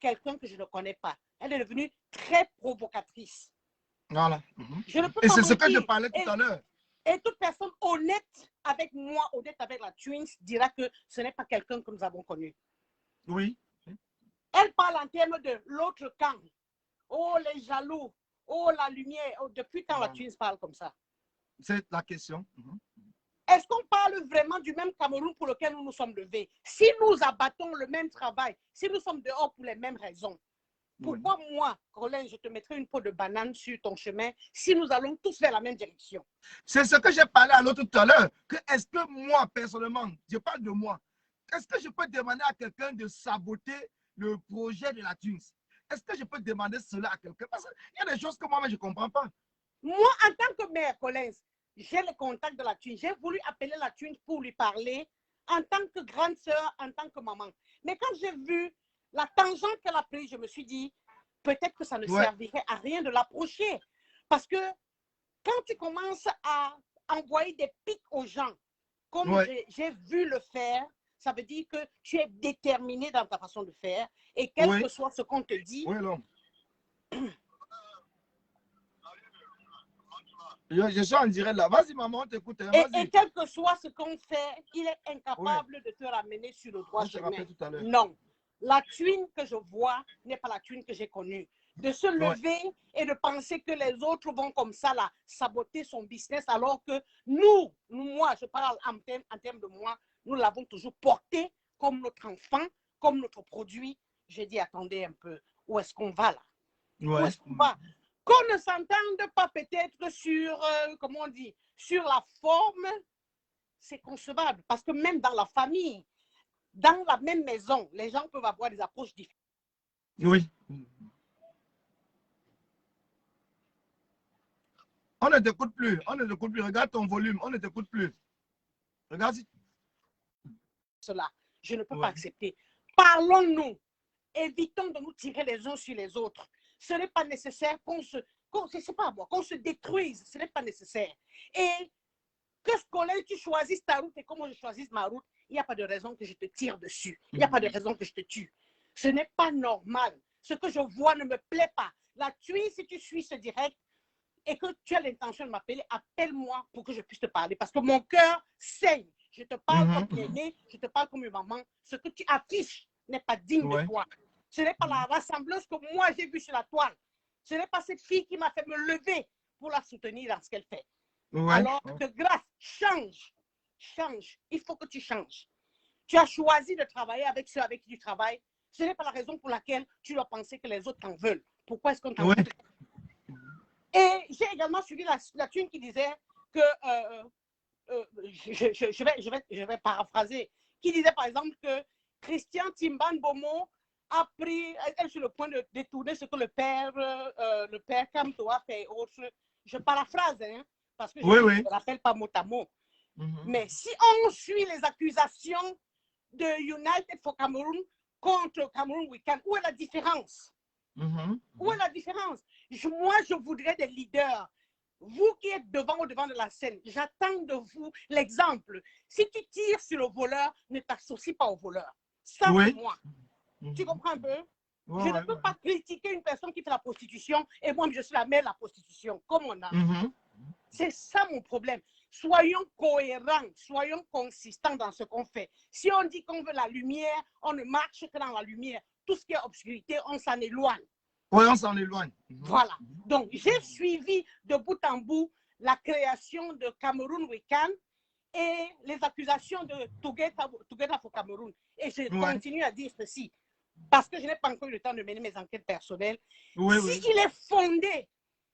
quelqu'un que je ne connais pas. Elle est devenue très provocatrice. Voilà. Et c'est ce que je parlais tout à l'heure. Et toute personne honnête avec moi, honnête avec la Twins, dira que ce n'est pas quelqu'un que nous avons connu. Oui. Elle parle en termes de l'autre camp. Oh, les jaloux. oh, la lumière, oh, depuis quand la Tunis parle comme ça? C'est la question. Est-ce qu'on parle vraiment du même Cameroun pour lequel nous nous sommes levés? Si nous abattons le même travail, si nous sommes dehors pour les mêmes raisons, pourquoi moi, Colin, je te mettrai une peau de banane sur ton chemin si nous allons tous vers la même direction? C'est ce que j'ai parlé à l'autre tout à l'heure. Est-ce que moi, personnellement, je parle de moi, est-ce que je peux demander à quelqu'un de saboter le projet de la Tunis? Est-ce que je peux demander cela à quelqu'un? Parce qu'il y a des choses que moi-même, je ne comprends pas. Moi, en tant que mère, Colin, j'ai le contact de la Tunis. J'ai voulu appeler la Tunis pour lui parler en tant que grande sœur, en tant que maman. Mais quand j'ai vu la tangente qu'elle a prise, je me suis dit, peut-être que ça ne servirait à rien de l'approcher. Parce que quand tu commences à envoyer des pics aux gens, comme j'ai vu le faire, ça veut dire que tu es déterminé dans ta façon de faire. Et quel que soit ce qu'on te dit, je suis en direct là. Vas-y, maman, on t'écoute. Et quel que soit ce qu'on fait, il est incapable de te ramener sur le droit chemin. Non. La thune que je vois n'est pas la thune que j'ai connue. De se lever et de penser que les autres vont comme ça là, saboter son business, alors que moi, je parle en termes de moi, nous l'avons toujours porté comme notre enfant, comme notre produit. J'ai dit, attendez un peu, où est-ce qu'on va là? Où est-ce qu'on va? Qu'on ne s'entende pas peut-être sur, comment on dit, sur la forme, c'est concevable. Parce que même dans la famille, dans la même maison, les gens peuvent avoir des approches différentes. Oui. On ne t'écoute plus. On ne t'écoute plus. Regarde ton volume. On ne t'écoute plus. Regarde. Cela, je ne peux pas accepter. Parlons-nous. Évitons de nous tirer les uns sur les autres. Ce n'est pas nécessaire qu'on se détruise. Ce n'est pas nécessaire. Et que scolaire, tu choisisses ta route et comment je choisisse ma route, il n'y a pas de raison que je te tire dessus. Il n'y a pas de raison que je te tue. Ce n'est pas normal. Ce que je vois ne me plaît pas. La tuer, si tu suis ce direct et que tu as l'intention de m'appeler, appelle-moi pour que je puisse te parler. Parce que mon cœur saigne. Je te parle comme une aînée, je te parle comme une maman. Ce que tu affiches n'est pas digne de toi. Ce n'est pas la rassembleuse que moi j'ai vue sur la toile. Ce n'est pas cette fille qui m'a fait me lever pour la soutenir dans ce qu'elle fait. Alors, de grâce, change. Change. Il faut que tu changes. Tu as choisi de travailler avec ceux avec qui tu travailles. Ce n'est pas la raison pour laquelle tu dois penser que les autres t'en veulent. Pourquoi est-ce qu'on t'en veut? Et j'ai également suivi la thune qui disait que, je vais paraphraser, qui disait par exemple que Christian Timban Bomo a pris, elle sur le point de détourner ce que le père Kamto a fait. Je paraphrase, hein, parce que je ne me rappelle pas mot à mot. Mais si on suit les accusations de United for Cameroon contre Cameroon Weekend, où est la différence? Où est la différence? Moi, je voudrais des leaders. Vous qui êtes au devant de la scène, j'attends de vous l'exemple. Si tu tires sur le voleur, ne t'associe pas au voleur. Ça, c'est moi. Tu comprends un peu? Je ne peux pas critiquer une personne qui fait la prostitution et moi, je suis la mère de la prostitution, comme on a. C'est ça mon problème. Soyons cohérents, soyons consistants dans ce qu'on fait. Si on dit qu'on veut la lumière, on ne marche que dans la lumière. Tout ce qui est obscurité, on s'en éloigne. Oui, on s'en éloigne. Voilà. Donc, j'ai suivi de bout en bout la création de Cameroun Weekend et les accusations de Together for Cameroun. Et je continue à dire ceci, parce que je n'ai pas encore eu le temps de mener mes enquêtes personnelles. S'il est fondé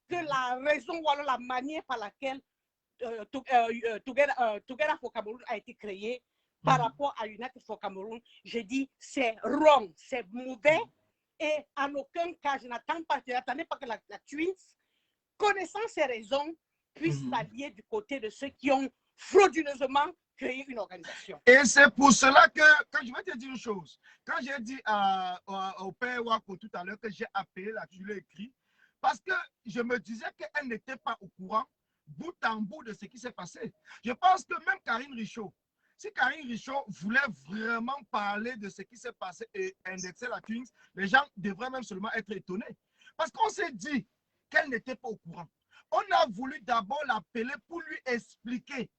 que la raison ou alors la manière par laquelle Together for Cameroun a été créé par rapport à United for Cameroun, je dis c'est wrong, c'est mauvais. Et en aucun cas, je n'attendais pas que la Twins, connaissant ces raisons, puisse s'allier du côté de ceux qui ont frauduleusement créé une organisation. Et c'est pour cela que, quand je vais te dire une chose, quand j'ai dit au père Wako tout à l'heure que j'ai appelé là, je l'ai écrit, parce que je me disais qu'elle n'était pas au courant, bout en bout de ce qui s'est passé. Je pense que même Karine Richaud, si Karine Richaud voulait vraiment parler de ce qui s'est passé et indexer la Twins, les gens devraient même seulement être étonnés. Parce qu'on s'est dit qu'elle n'était pas au courant. On a voulu d'abord l'appeler pour lui expliquer.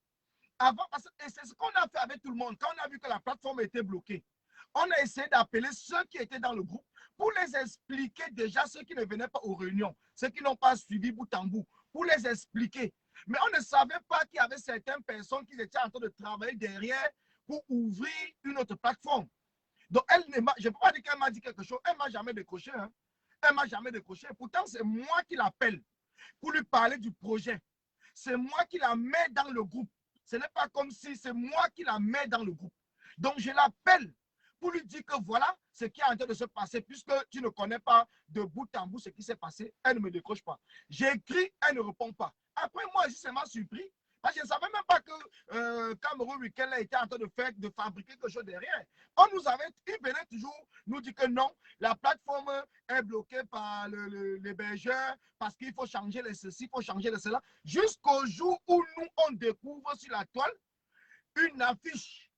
Avant, et c'est ce qu'on a fait avec tout le monde. Quand on a vu que la plateforme était bloquée, on a essayé d'appeler ceux qui étaient dans le groupe pour les expliquer déjà ceux qui ne venaient pas aux réunions, ceux qui n'ont pas suivi bout en bout, pour les expliquer. Mais on ne savait pas qu'il y avait certaines personnes qui étaient en train de travailler derrière pour ouvrir une autre plateforme. Donc, elle je ne peux pas dire qu'elle m'a dit quelque chose. Elle ne m'a jamais décroché. Hein. Elle ne m'a jamais décroché. Pourtant, c'est moi qui l'appelle pour lui parler du projet. C'est moi qui la mets dans le groupe. Ce n'est pas comme si c'est moi qui la mets dans le groupe. Donc, je l'appelle pour lui dire que voilà ce qui est en train de se passer, puisque tu ne connais pas de bout en bout ce qui s'est passé. Elle ne me décroche pas. J'écris, elle ne répond pas. Après, moi, je suis surpris. Parce que je ne savais même pas que Cameroun Weekend était en train de fabriquer quelque chose derrière. Il venait toujours nous dire que non, la plateforme est bloquée par l'hébergeur parce qu'il faut changer les ceci, il faut changer les cela. Jusqu'au jour où nous, on découvre sur la toile une affiche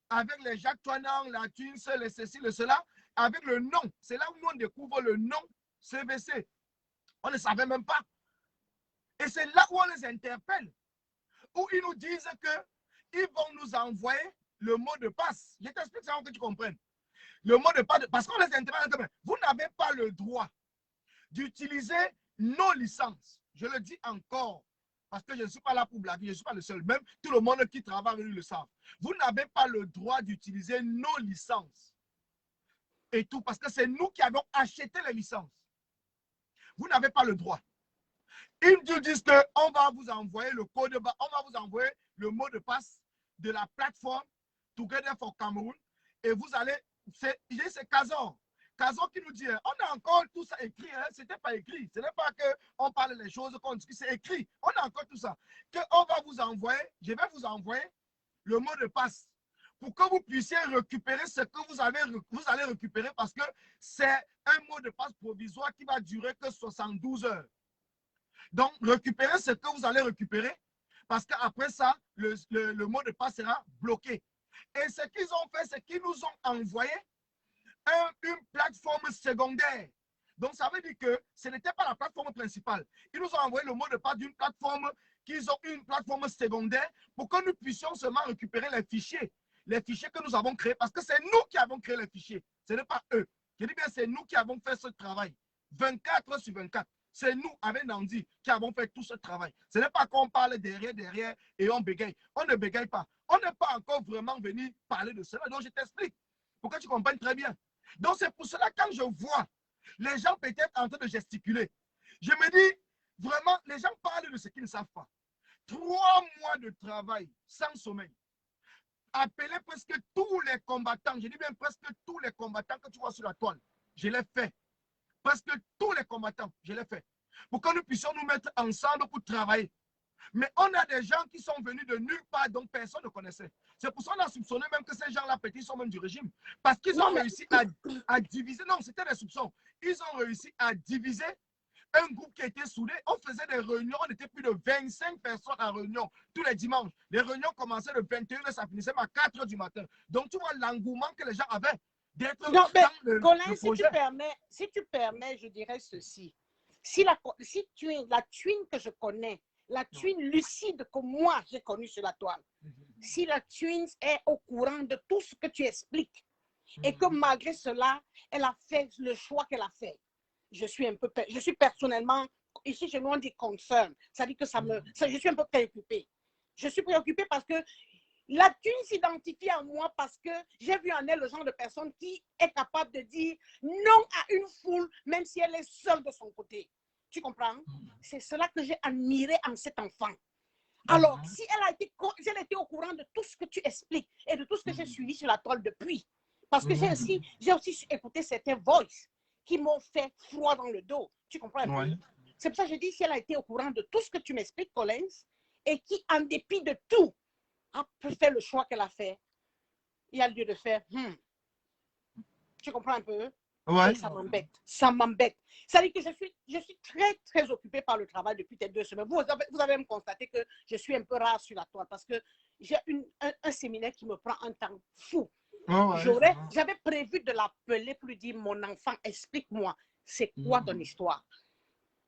avec les Jacques Toinant, la Twins, les ceci, le cela, avec le nom. C'est là où nous, on découvre le nom CVC. On ne savait même pas. Et c'est là où on les interpelle. Où ils nous disent qu'ils vont nous envoyer le mot de passe. Je t'explique ça pour que tu comprennes. Le mot de passe, parce qu'on les interpelle, vous n'avez pas le droit d'utiliser nos licences. Je le dis encore, parce que je ne suis pas là pour blaguer, je ne suis pas le seul. Même tout le monde qui travaille avec nous le savent. Vous n'avez pas le droit d'utiliser nos licences. Et tout, parce que c'est nous qui avons acheté les licences. Vous n'avez pas le droit. Ils nous disent qu'on va vous envoyer le code, on va vous envoyer le mot de passe de la plateforme Together for Cameroun. Et vous allez, c'est Kazan. Kazan qui nous dit, on a encore tout ça écrit, hein, ce n'était pas écrit. Ce n'est pas qu'on parle des choses qu'on dit, c'est écrit. On a encore tout ça. On va vous envoyer, je vais vous envoyer le mot de passe pour que vous puissiez récupérer ce que vous allez récupérer parce que c'est un mot de passe provisoire qui va durer que 72 heures. Donc, récupérez ce que vous allez récupérer parce qu'après ça, le mot de passe sera bloqué. Et ce qu'ils ont fait, c'est qu'ils nous ont envoyé une plateforme secondaire. Donc, ça veut dire que ce n'était pas la plateforme principale. Ils nous ont envoyé le mot de passe d'une plateforme qu'ils ont une plateforme secondaire pour que nous puissions seulement récupérer les fichiers que nous avons créés parce que c'est nous qui avons créé les fichiers. Ce n'est pas eux. Je dis bien, c'est nous qui avons fait ce travail. 24 heures sur 24. C'est nous, avec Nandi, qui avons fait tout ce travail. Ce n'est pas qu'on parle derrière et on bégaye. On ne bégaye pas. On n'est pas encore vraiment venu parler de cela. Donc, je t'explique pour que tu comprennes très bien. Donc, c'est pour cela, quand je vois les gens peut-être en train de gesticuler, je me dis, vraiment, les gens parlent de ce qu'ils ne savent pas. 3 mois de travail sans sommeil. Appeler presque tous les combattants, je dis bien presque tous les combattants que tu vois sur la toile, je l'ai fait. Presque tous les combattants, je l'ai fait. Pour que nous puissions nous mettre ensemble pour travailler. Mais on a des gens qui sont venus de nulle part, donc personne ne connaissait. C'est pour ça qu'on a soupçonné même que ces gens-là, petits, sont même du régime. Parce qu'ils ont réussi à diviser. Non, c'était des soupçons. Ils ont réussi à diviser un groupe qui était soudé. On faisait des réunions, on était plus de 25 personnes en réunion tous les dimanches. Les réunions commençaient le 21 et ça finissait à 4 h du matin. Donc, tu vois l'engouement que les gens avaient d'être dans le projet. Si tu permets, je dirais ceci. Si la twin que je connais, la twin lucide que moi j'ai connue sur la toile, si la twin est au courant de tout ce que tu expliques et que malgré cela, elle a fait le choix qu'elle a fait, je suis personnellement, ici chez nous on dit concern, ça dit que je suis un peu préoccupée. Je suis préoccupée parce que la thune s'identifie à moi parce que j'ai vu en elle le genre de personne qui est capable de dire non à une foule, même si elle est seule de son côté. Tu comprends? C'est cela que j'ai admiré en cet enfant. Alors, si elle était au courant de tout ce que tu expliques et de tout ce que j'ai suivi sur la toile depuis, parce que j'ai aussi écouté certains voices qui m'ont fait froid dans le dos. Tu comprends un peu? C'est pour ça que je dis, si elle a été au courant de tout ce que tu m'expliques, Collins, et qui, en dépit de tout, a fait le choix qu'elle a fait, il y a lieu de faire, tu comprends un peu? Ouais. Et ça m'embête. Ça m'embête. Ça veut dire que je suis très, très occupée par le travail depuis ces 2 semaines. Vous avez même constaté que je suis un peu rare sur la toile parce que j'ai un séminaire qui me prend un temps fou. J'avais prévu de l'appeler pour lui dire, mon enfant, explique-moi, c'est quoi ton histoire?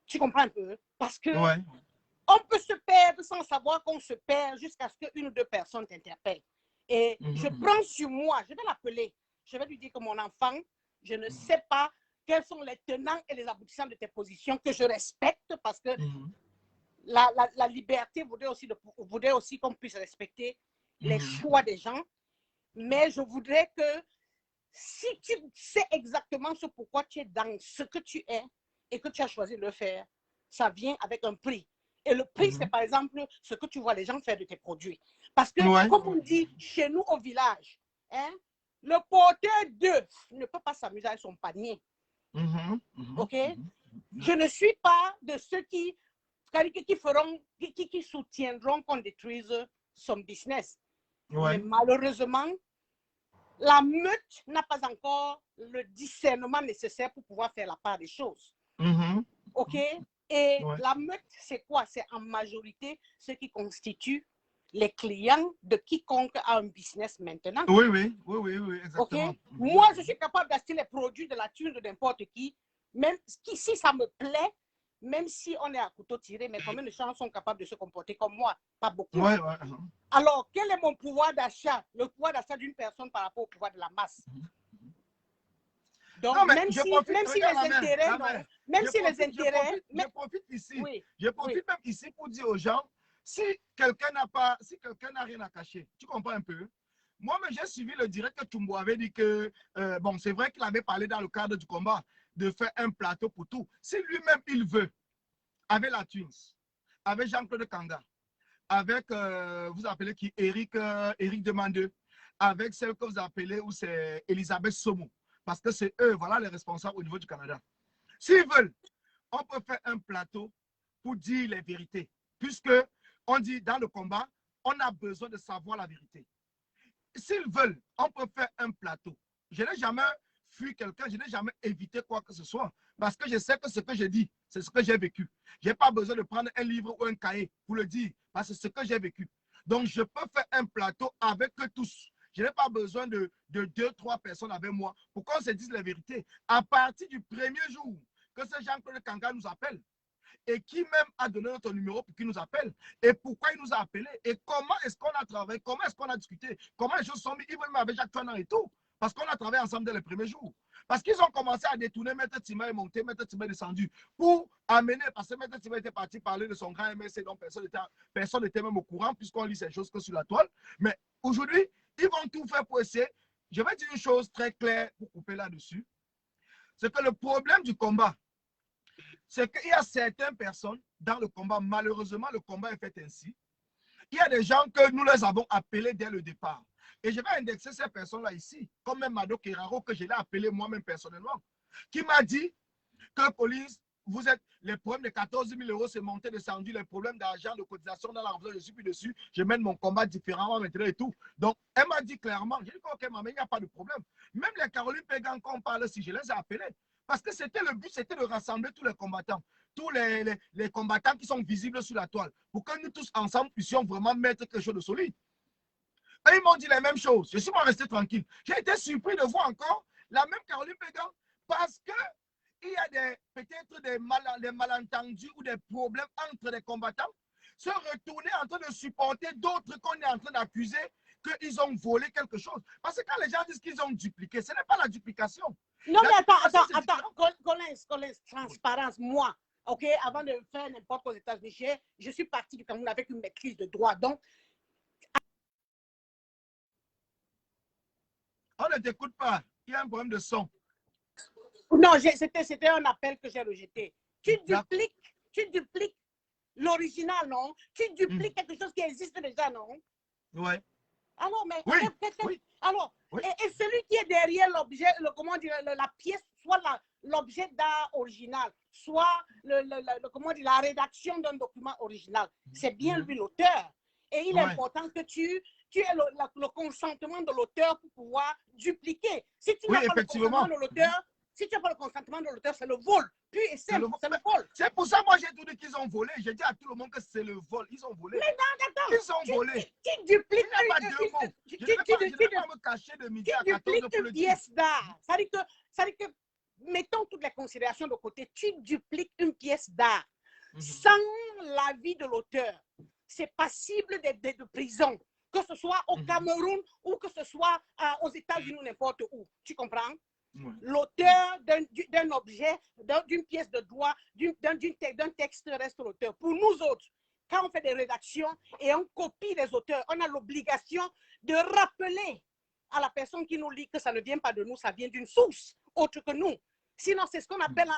Tu comprends un peu? Parce que on peut se perdre sans savoir qu'on se perd jusqu'à ce qu'une ou 2 personnes t'interpellent. Et je prends sur moi, je vais l'appeler. Je vais lui dire que mon enfant, je ne sais pas quels sont les tenants et les aboutissants de tes positions que je respecte parce que la liberté voudrait aussi qu'on puisse respecter les choix des gens. Mais je voudrais que si tu sais exactement ce pourquoi tu es dans ce que tu es et que tu as choisi de le faire, ça vient avec un prix. Et le prix, c'est par exemple ce que tu vois les gens faire de tes produits. Parce que, comme on dit chez nous au village, hein, le porteur d'œufs ne peut pas s'amuser avec son panier. OK? Je ne suis pas de ceux qui soutiendront qu'on détruise son business. Mais malheureusement, la meute n'a pas encore le discernement nécessaire pour pouvoir faire la part des choses. OK? Et la meute, c'est quoi? C'est en majorité ce qui constitue les clients de quiconque a un business maintenant. Oui, exactement. Okay? Moi, je suis capable d'acheter les produits de la thune de n'importe qui, même si ça me plaît, même si on est à couteau tiré, mais combien de gens sont capables de se comporter comme moi? Pas beaucoup. Alors, quel est mon pouvoir d'achat? Le pouvoir d'achat d'une personne par rapport au pouvoir de la masse. Donc, même si les intérêts, je profite ici, même ici pour dire aux gens, si quelqu'un n'a rien à cacher, tu comprends un peu? Moi-même, j'ai suivi le direct que Tumbo avait dit que, bon, c'est vrai qu'il avait parlé dans le cadre du combat de faire un plateau pour tout. Si lui-même, il veut, avec la Twins, avec Jean-Claude Kanga, avec, vous appelez qui, Eric Demandeux, avec celle que vous appelez, ou c'est Elisabeth Somo, parce que c'est eux, voilà les responsables au niveau du Canada. S'ils veulent, on peut faire un plateau pour dire les vérités, puisque on dit dans le combat, on a besoin de savoir la vérité. S'ils veulent, on peut faire un plateau. Je n'ai jamais fui quelqu'un, je n'ai jamais évité quoi que ce soit, parce que je sais que ce que je dis, c'est ce que j'ai vécu. Je n'ai pas besoin de prendre un livre ou un cahier pour le dire, parce que c'est ce que j'ai vécu. Donc, je peux faire un plateau avec eux tous. Je n'ai pas besoin de 2-3 personnes avec moi pour qu'on se dise la vérité. À partir du premier jour que ce Jean-Claude Kanga nous appelle, et qui même a donné notre numéro pour qu'il nous appelle, et pourquoi il nous a appelé, et comment est-ce qu'on a travaillé, comment est-ce qu'on a discuté, comment les choses sont mises, ils veulent avec Jacques Fanan et tout, parce qu'on a travaillé ensemble dès les premiers jours. Parce qu'ils ont commencé à détourner, Maître Tima est monté, Maître Tima est descendu, pour amener, parce que Maître Tima était parti parler de son grand MSC, donc personne n'était même au courant, puisqu'on lit ces choses que sur la toile. Mais aujourd'hui, ils vont tout faire pour essayer. Je vais dire une chose très claire pour couper là-dessus, c'est que le problème du combat, c'est qu'il y a certaines personnes dans le combat, malheureusement, le combat est fait ainsi. Il y a des gens que nous les avons appelés dès le départ. Et je vais indexer ces personnes-là ici, comme même Mado Keraro, que je l'ai appelé moi-même personnellement, qui m'a dit que police, vous êtes, les problèmes de 14 000 euros, c'est monté, descendu, les problèmes d'argent, de cotisation dans la retraite, je suis plus dessus, je mène mon combat différemment maintenant et tout. Donc, elle m'a dit clairement, j'ai dit, ok, maman, il n'y a pas de problème. Même les Caroline Pégan, quand on parle, si je les ai appelés, parce que c'était le but, c'était de rassembler tous les combattants, tous les combattants qui sont visibles sur la toile, pour que nous tous ensemble puissions vraiment mettre quelque chose de solide. Et ils m'ont dit les mêmes choses. Je suis pas resté tranquille. J'ai été surpris de voir encore la même Caroline Pégan, parce que il y a peut-être des malentendus ou des problèmes entre les combattants, se retourner en train de supporter d'autres qu'on est en train d'accuser qu'ils ont volé quelque chose. Parce que quand les gens disent qu'ils ont dupliqué, ce n'est pas la duplication. Non, mais attends, Collins, transparence, moi, ok, avant de faire n'importe quoi aux États-Unis, je suis parti du Cameroun avec une maîtrise de droit, donc. On ne t'écoute pas, il y a un problème de son. Non, c'était un appel que j'ai rejeté. Tu dupliques l'original, non? Tu dupliques quelque chose qui existe déjà, non? Ouais. Alors, mais oui. Alors, oui. Et celui qui est derrière l'objet, comment dire, la pièce, soit l'objet d'art original, soit comment dire, la rédaction d'un document original, c'est bien lui l'auteur. Et il est important que tu aies le consentement de l'auteur pour pouvoir dupliquer. Si tu n'as pas le consentement de l'auteur, si tu n'as pas le consentement de l'auteur, c'est le vol. Puis c'est le vol. C'est pour ça, moi, j'ai tout dit qu'ils ont volé. J'ai dit à tout le monde que c'est le vol. Ils ont volé. Mais non, attends. Ils ont volé. Tu dupliques. Il n'y a pas deux mots. Je ne vais pas me cacher de midi à 14 pour le dire. Une pièce d'art. Ça veut dire que, mettons toutes les considérations de côté, tu dupliques une pièce d'art sans l'avis de l'auteur. C'est passible de prison, que ce soit au Cameroun ou que ce soit aux États-Unis ou n'importe où. Tu comprends? L'auteur d'un objet, d'une pièce de droit, d'un texte reste l'auteur. Pour nous autres, quand on fait des rédactions et on copie les auteurs, on a l'obligation de rappeler à la personne qui nous lit que ça ne vient pas de nous, ça vient d'une source autre que nous. Sinon, c'est ce qu'on appelle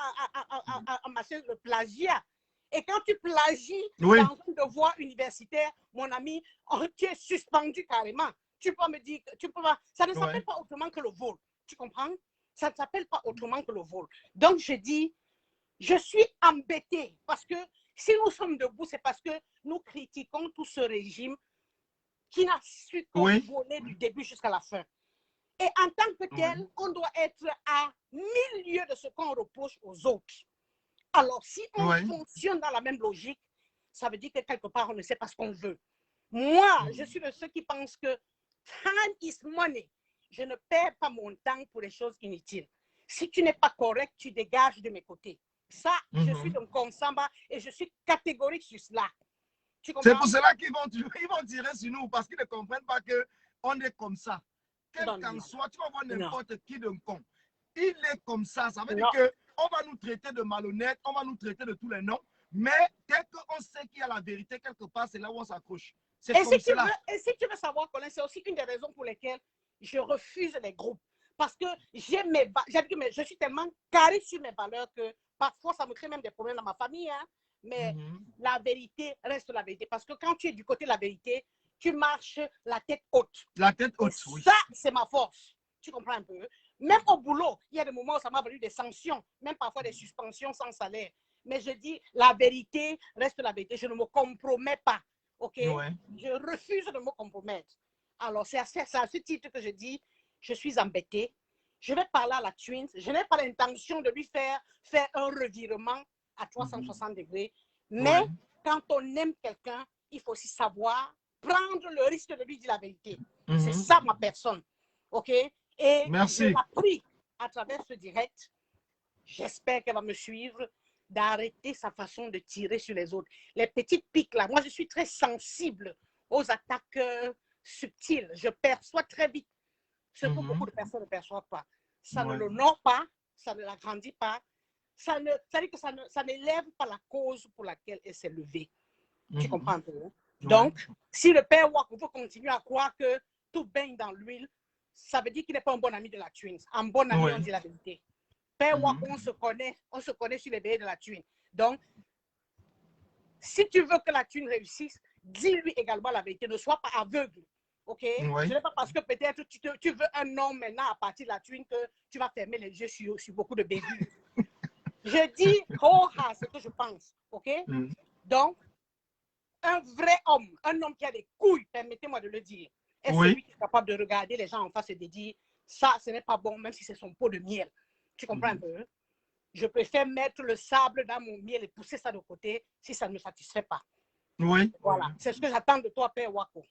en matière de plagiat. Et quand tu plagies dans un devoir universitaire, mon ami, tu es suspendu carrément. Tu peux me dire, ça ne s'appelle pas autrement que le vol. Tu comprends? Ça ne s'appelle pas autrement que le vol. Donc, je dis, je suis embêtée parce que si nous sommes debout, c'est parce que nous critiquons tout ce régime qui n'a su qu'on voler du début jusqu'à la fin. Et en tant que tel, on doit être à 1000 lieues de ce qu'on reproche aux autres. Alors, si on fonctionne dans la même logique, ça veut dire que quelque part, on ne sait pas ce qu'on veut. Moi, je suis de ceux qui pensent que time is money. Je ne perds pas mon temps pour les choses inutiles. Si tu n'es pas correct, tu dégages de mes côtés. Ça, je suis d'un consamba et je suis catégorique sur cela. C'est pour cela qu'ils vont tirer sur nous parce qu'ils ne comprennent pas qu'on est comme ça. Quel qu'en soit, tu vas voir n'importe qui d'un con. Il est comme ça. Ça veut dire qu'on va nous traiter de malhonnêtes, on va nous traiter de tous les noms. Mais dès qu'on sait qu'il y a la vérité quelque part, c'est là où on s'accroche. Et si tu veux savoir, Colin, c'est aussi une des raisons pour lesquelles je refuse les groupes. Parce que je suis tellement carré sur mes valeurs que parfois, ça me crée même des problèmes dans ma famille. Hein? Mais la vérité reste la vérité. Parce que quand tu es du côté de la vérité, tu marches la tête haute. La tête haute, oui. Ça, c'est ma force. Tu comprends un peu? Même au boulot, il y a des moments où ça m'a valu des sanctions, même parfois des suspensions sans salaire. Mais je dis, la vérité reste la vérité. Je ne me compromets pas. OK? Je refuse de me compromettre. Alors, c'est à ce titre que je dis, je suis embêtée. Je vais parler à la Twins. Je n'ai pas l'intention de lui faire un revirement à 360 degrés. Mais quand on aime quelqu'un, il faut aussi savoir prendre le risque de lui dire la vérité. C'est ça ma personne. OK? Et je l'ai pris à travers ce direct. J'espère qu'elle va me suivre, d'arrêter sa façon de tirer sur les autres. Les petites piques là, moi je suis très sensible aux attaques subtiles. Je perçois très vite ce que beaucoup de personnes ne perçoivent pas. Ça ne l'honore pas, ça ne l'agrandit pas, ça dit que ça n'élève pas la cause pour laquelle elle s'est levée. Tu comprends un peu? Donc, si le père Wako veut continuer à croire que tout baigne dans l'huile, ça veut dire qu'il n'est pas un bon ami de la Twins. Un bon ami, on dit la vérité. Père Wako, on se connaît sur les veillées de la Twin. Donc, si tu veux que la Twin réussisse, dis-lui également la vérité. Ne sois pas aveugle. OK? Ce n'est pas parce que peut-être tu veux un homme maintenant à partir de la Twin que tu vas fermer les yeux sur beaucoup de bébés. Je dis ce que je pense. OK? Donc, un vrai homme, un homme qui a des couilles, permettez-moi de le dire, est celui qui est capable de regarder les gens en face et de dire ça, ce n'est pas bon, même si c'est son pot de miel. Tu comprends un peu? Je préfère mettre le sable dans mon miel et pousser ça de côté si ça ne me satisfait pas. Voilà. C'est ce que j'attends de toi, Père Wako.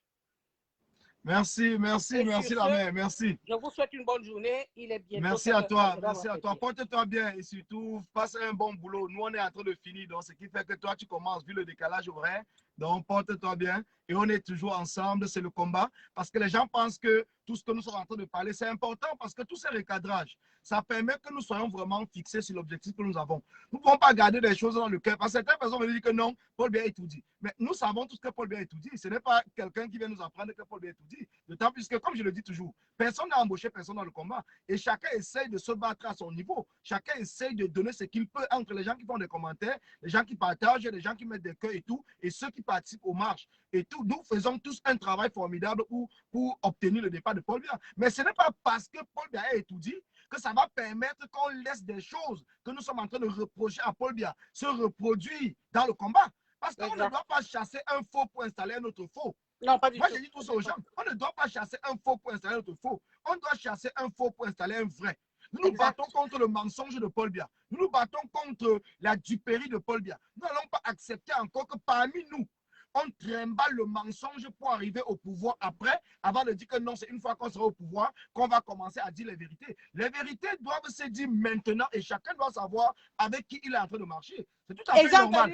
Merci la mère, merci. Je vous souhaite une bonne journée. Il est bientôt. Merci à toi. Porte-toi bien et surtout, passe un bon boulot. Nous, on est en train de finir, donc ce qui fait que toi, tu commences, vu le décalage horaire. Donc, porte-toi bien et on est toujours ensemble, c'est le combat. Parce que les gens pensent que tout ce que nous sommes en train de parler, c'est important parce que tous ces recadrages, ça permet que nous soyons vraiment fixés sur l'objectif que nous avons. Nous ne pouvons pas garder des choses dans le cœur. Parce que certaines personnes vont dire que non, Paul Biya étudie. Mais nous savons tous que Paul Biya étudie. Ce n'est pas quelqu'un qui vient nous apprendre que Paul Biya étudie. D'autant plus que, comme je le dis toujours, personne n'a embauché personne dans le combat. Et chacun essaye de se battre à son niveau. Chacun essaye de donner ce qu'il peut entre les gens qui font des commentaires, les gens qui partagent, les gens qui mettent des cœurs et tout, et ceux qui participent aux marches. Et tout, nous faisons tous un travail formidable pour obtenir le départ de Paul Biya. Mais ce n'est pas parce que Paul Biya étudie que ça va permettre qu'on laisse des choses que nous sommes en train de reprocher à Paul Biya se reproduire dans le combat. Parce qu'on ne doit pas chasser un faux pour installer un autre faux. Non, pas du Moi, tout. j'ai dit tout ça aux gens. On ne doit pas chasser un faux pour installer un autre faux. On doit chasser un faux pour installer un vrai. Nous nous battons contre le mensonge de Paul Biya. Nous nous battons contre la duperie de Paul Biya. Nous n'allons pas accepter encore que parmi nous, on trimballe le mensonge pour arriver au pouvoir après, avant de dire que non, c'est une fois qu'on sera au pouvoir qu'on va commencer à dire les vérités. Les vérités doivent se dire maintenant et chacun doit savoir avec qui il est en train de marcher. C'est tout à fait normal.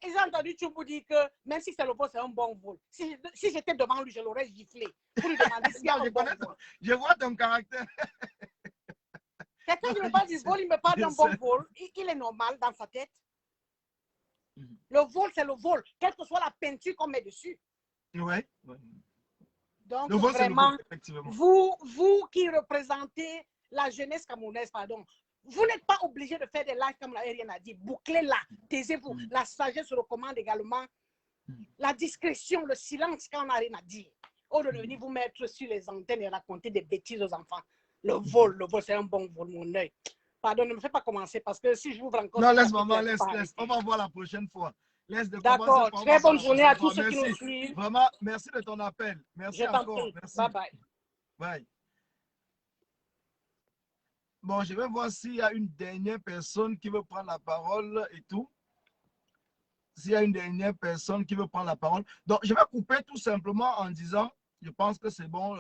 Et j'ai entendu tu vous dire que même si c'est le vol, c'est un bon vol. Si j'étais devant lui, je l'aurais giflé. Pour lui demander s'il y a un bon vol. Je vois ton caractère. quand il me parle du vol, il me parle d'un bon vol. Il est normal dans sa tête. Le vol, c'est le vol, quelle que soit la peinture qu'on met dessus. Oui. Donc, Le vol, vraiment, le vol, effectivement. vous qui représentez la jeunesse camerounaise, pardon, vous n'êtes pas obligé de faire des lives comme rien à dire. Bouclez-la, taisez-vous. La sagesse recommande également la discrétion, le silence quand on n'a rien à dire. Au lieu de venir vous mettre sur les antennes et raconter des bêtises aux enfants. Le vol, c'est un bon vol, mon œil. Pardon, ne me fais pas commencer parce que si je vous encore... Non, laisse maman, laisse. On va voir la prochaine fois. D'accord, très bonne journée à tous ceux qui nous suivent. Vraiment, merci de ton appel. Merci encore. Merci. Bye bye. Bye. Bon, je vais voir s'il y a une dernière personne qui veut prendre la parole et tout. S'il y a une dernière personne qui veut prendre la parole. Donc, je vais couper tout simplement en disant, je pense que c'est bon.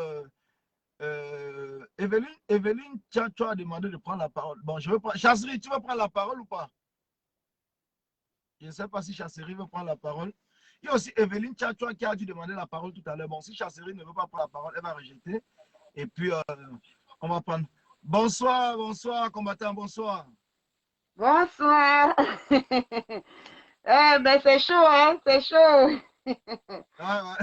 Evelyne, tu as demandé de prendre la parole. Bon, je veux prendre. Chasserie, tu veux prendre la parole ou pas? Je ne sais pas si Chasserie veut prendre la parole. Il y a aussi Evelyne Tchatchoua qui a dû demander la parole tout à l'heure. Bon, si Chasserie ne veut pas prendre la parole, elle va rejeter. Et puis, on va prendre. Bonsoir, combattant, bonsoir. Bonsoir. Ben c'est chaud, hein, c'est chaud. Ouais.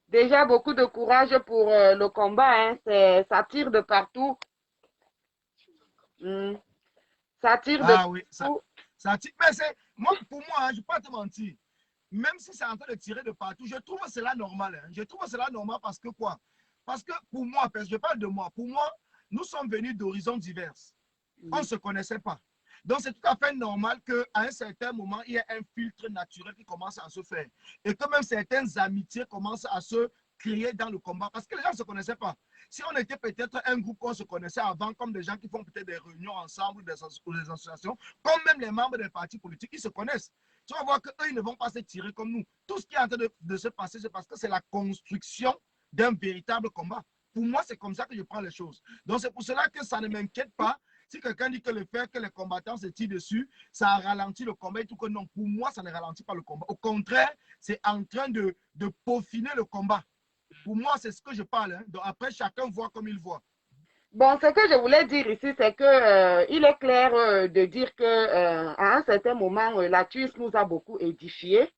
Déjà beaucoup de courage pour le combat, hein. Ça tire de partout. Ça tire de partout. Oui, ça tire. Mais pour moi, hein, je ne vais pas te mentir. Même si c'est en train de tirer de partout, je trouve cela normal. Hein. Je trouve cela normal parce que quoi? Parce que pour moi, je parle de moi, pour moi, nous sommes venus d'horizons divers. On ne se connaissait pas. Donc, c'est tout à fait normal qu'à un certain moment, il y ait un filtre naturel qui commence à se faire. Et que même certaines amitiés commencent à se créer dans le combat. Parce que les gens ne se connaissaient pas. Si on était peut-être un groupe qu'on se connaissait avant, comme des gens qui font peut-être des réunions ensemble, des associations, comme même les membres des partis politiques, ils se connaissent. Tu vas voir qu'eux, ils ne vont pas se tirer comme nous. Tout ce qui est en train de se passer, c'est parce que c'est la construction d'un véritable combat. Pour moi, c'est comme ça que je prends les choses. Donc, c'est pour cela que ça ne m'inquiète pas. Si quelqu'un dit que le fait que les combattants se tirent dessus, ça ralentit le combat et tout que non, pour moi, ça ne ralentit pas le combat. Au contraire, c'est en train de peaufiner le combat. Pour moi, c'est ce que je parle. Hein. Donc après, chacun voit comme il voit. Bon, ce que je voulais dire ici, c'est que il est clair de dire que à un certain moment, la Tuisse nous a beaucoup édifiés.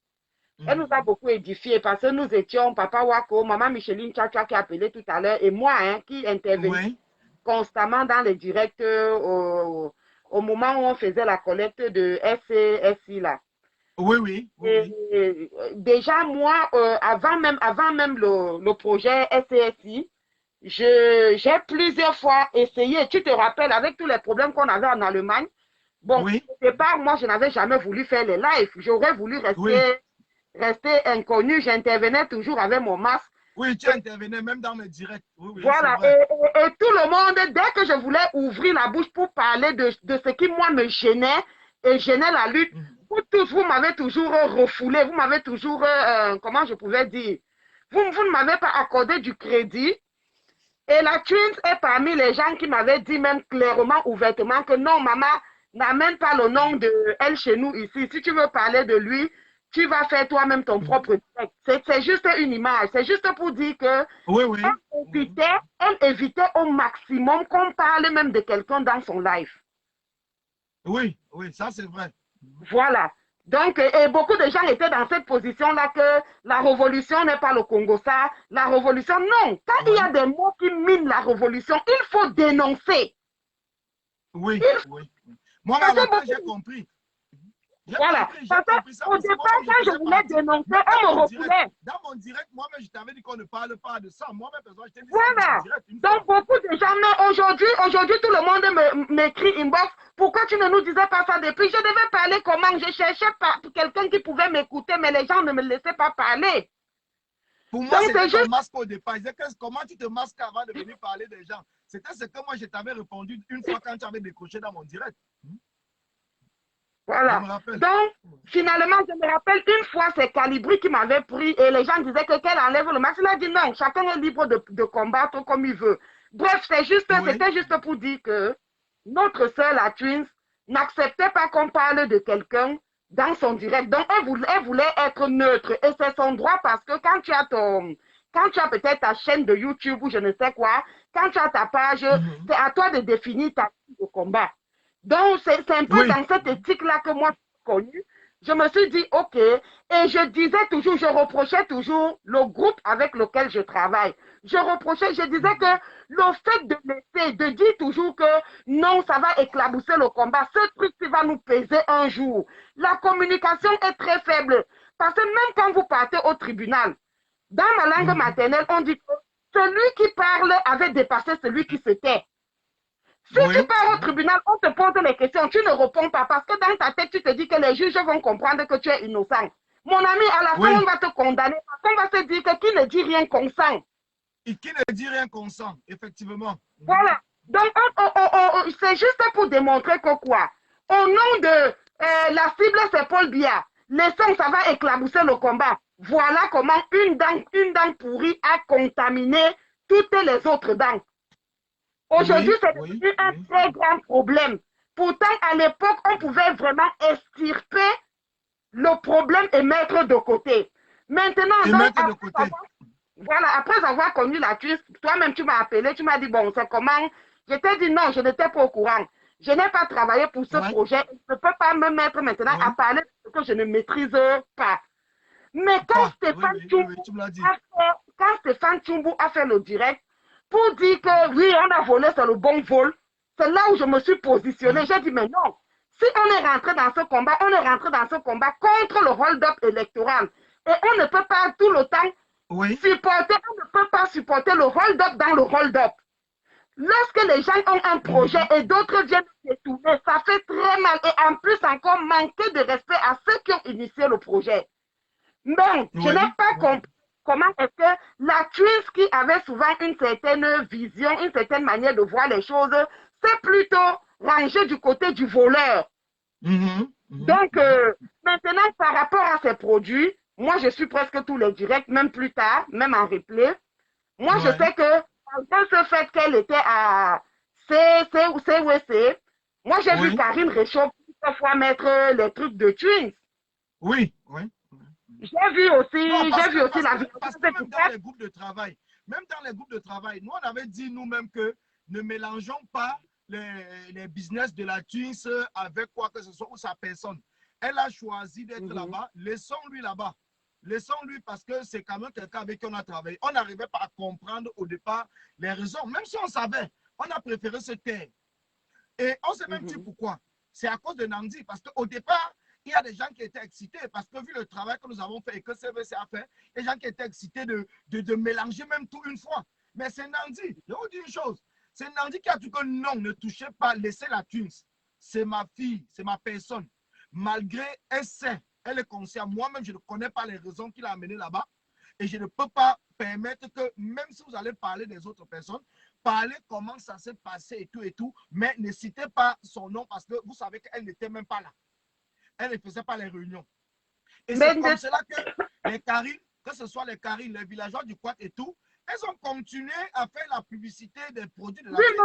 Elle nous a beaucoup édifiés parce que nous étions Papa Wako, Maman Micheline Tchatchoua qui a appelé tout à l'heure et moi hein, qui intervenais constamment dans les directs au moment où on faisait la collecte de SCSI là. Oui. Et déjà, moi, avant même le projet SCSI, j'ai plusieurs fois essayé, tu te rappelles, avec tous les problèmes qu'on avait en Allemagne. Bon, au départ, moi, je n'avais jamais voulu faire les lives. J'aurais voulu rester inconnu. J'intervenais toujours avec mon masque. Oui, tu intervenais même dans mes directs. Oui, voilà, et tout le monde, dès que je voulais ouvrir la bouche pour parler de ce qui, moi, me gênait et gênait la lutte, vous tous, vous m'avez toujours refoulé, vous m'avez toujours, comment je pouvais dire, vous ne m'avez pas accordé du crédit. Et la Twins est parmi les gens qui m'avaient dit même clairement, ouvertement que non, maman, n'amène pas le nom de elle chez nous ici. Si tu veux parler de lui, tu vas faire toi-même ton propre direct. C'est juste une image. C'est juste pour dire que elle évitait au maximum qu'on parle même de quelqu'un dans son live. Oui, ça c'est vrai. Voilà. Donc, et beaucoup de gens étaient dans cette position-là que la révolution n'est pas le Congo, ça. La révolution, non. Quand il y a des mots qui minent la révolution, il faut dénoncer. Oui. Moi, j'ai compris. Voilà. Au départ, quand je voulais dénoncer, on me refoulait. Dans mon direct, moi-même, je t'avais dit qu'on ne parle pas de ça. Moi-même, je t'ai dit voilà. Ça. Donc, beaucoup de gens, mais aujourd'hui, tout le monde m'écrit inbox. Pourquoi tu ne nous disais pas ça depuis? Je devais parler comment? Je cherchais quelqu'un qui pouvait m'écouter, mais les gens ne me laissaient pas parler. Pour moi, c'était juste... ton masque au départ. Comment tu te masques avant de venir parler des gens? C'était ce que moi, je t'avais répondu une fois quand tu avais décroché dans mon direct. Voilà. Donc, finalement, je me rappelle une fois, c'est Calibri qui m'avait pris et les gens disaient qu'elle enlève le masque. Il a dit non, chacun est libre de combattre comme il veut. Bref, c'était juste pour dire que notre sœur, la Twins, n'acceptait pas qu'on parle de quelqu'un dans son direct. Donc, elle voulait être neutre et c'est son droit parce que quand Quand tu as peut-être ta chaîne de YouTube ou je ne sais quoi, quand tu as ta page, c'est à toi de définir ta ligne de combat. Donc, c'est un peu Oui. dans cette éthique-là que moi, j'ai connue. Je me suis dit, OK, et je disais toujours, je reprochais toujours le groupe avec lequel je travaille. Je disais que le fait de laisser, de dire toujours que non, ça va éclabousser le combat, ce truc qui va nous peser un jour. La communication est très faible. Parce que même quand vous partez au tribunal, dans ma langue maternelle, on dit que celui qui parle avait dépassé celui qui se tait. Si tu pars au tribunal, on te pose les questions, tu ne réponds pas parce que dans ta tête, tu te dis que les juges vont comprendre que tu es innocent. Mon ami, à la fin, on va te condamner parce qu'on va se dire que qui ne dit rien consent. Et qui ne dit rien consent, effectivement. Voilà. Donc, c'est juste pour démontrer que quoi? Au nom de la cible, c'est Paul Biya. Laissons, ça va éclabousser le combat. Voilà comment une dent pourrie a contaminé toutes les autres dents. Aujourd'hui, c'est devenu un très grand problème. Pourtant, à l'époque, on pouvait vraiment extirper le problème et mettre de côté. Maintenant, après avoir connu la crise, toi-même, tu m'as appelé, tu m'as dit, bon, c'est comment? Je t'ai dit non, je n'étais pas au courant. Je n'ai pas travaillé pour ce projet. Je ne peux pas me mettre maintenant à parler de ce que je ne maîtrise pas. Mais quand Stéphane Tchoumbou a fait le direct pour dire que oui, on a volé, c'est le bon vol, c'est là où je me suis positionnée. J'ai dit, mais non, si on est rentré dans ce combat, on est rentré dans ce combat contre le hold-up électoral. Et on ne peut pas tout le temps supporter, on ne peut pas supporter le hold-up dans le hold-up. Lorsque les gens ont un projet et d'autres viennent détourner, ça fait très mal. Et en plus encore, manquer de respect à ceux qui ont initié le projet. Mais je n'ai pas compris comment est-ce que la Twins qui avait souvent une certaine vision, une certaine manière de voir les choses, c'est plutôt rangé du côté du voleur. Donc, maintenant, par rapport à ces produits, moi, je suis presque tous les directs, même plus tard, même en replay. Moi, je sais que dans ce fait qu'elle était à CWC, moi, j'ai vu Karine Réchaud plusieurs fois mettre les trucs de Twins. Oui. J'ai vu aussi la vidéo. Parce que même dans les groupes de travail, nous, on avait dit nous-mêmes que ne mélangeons pas les business de la Twins avec quoi que ce soit ou sa personne. Elle a choisi d'être là-bas. Laissons-lui là-bas. Laissons-lui parce que c'est quand même quelqu'un avec qui on a travaillé. On n'arrivait pas à comprendre au départ les raisons. Même si on savait, on a préféré se taire. Et on s'est même dit pourquoi. C'est à cause de Nandi. Parce qu'au départ, il y a des gens qui étaient excités parce que vu le travail que nous avons fait et que CVC a fait, il y a des gens qui étaient excités de mélanger même tout une fois. Mais c'est Nandi. Je vous dis une chose. C'est Nandi qui a dit que non, ne touchez pas, laissez la Twins. C'est ma fille, c'est ma personne. Malgré elle sait, elle est consciente. Moi-même, je ne connais pas les raisons qui l'ont amené là-bas. Et je ne peux pas permettre que, même si vous allez parler des autres personnes, parler comment ça s'est passé et tout, mais ne citez pas son nom parce que vous savez qu'elle n'était même pas là. Elle ne faisait pas les réunions. Et c'est comme cela que les Karines, que ce soit les Karines, les villageois du Quad et tout, elles ont continué à faire la publicité des produits de la J'ai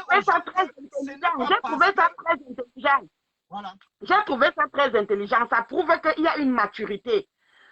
trouvé ça très intelligent. Voilà. J'ai trouvé ça très intelligent. Ça prouve qu'il y a une maturité.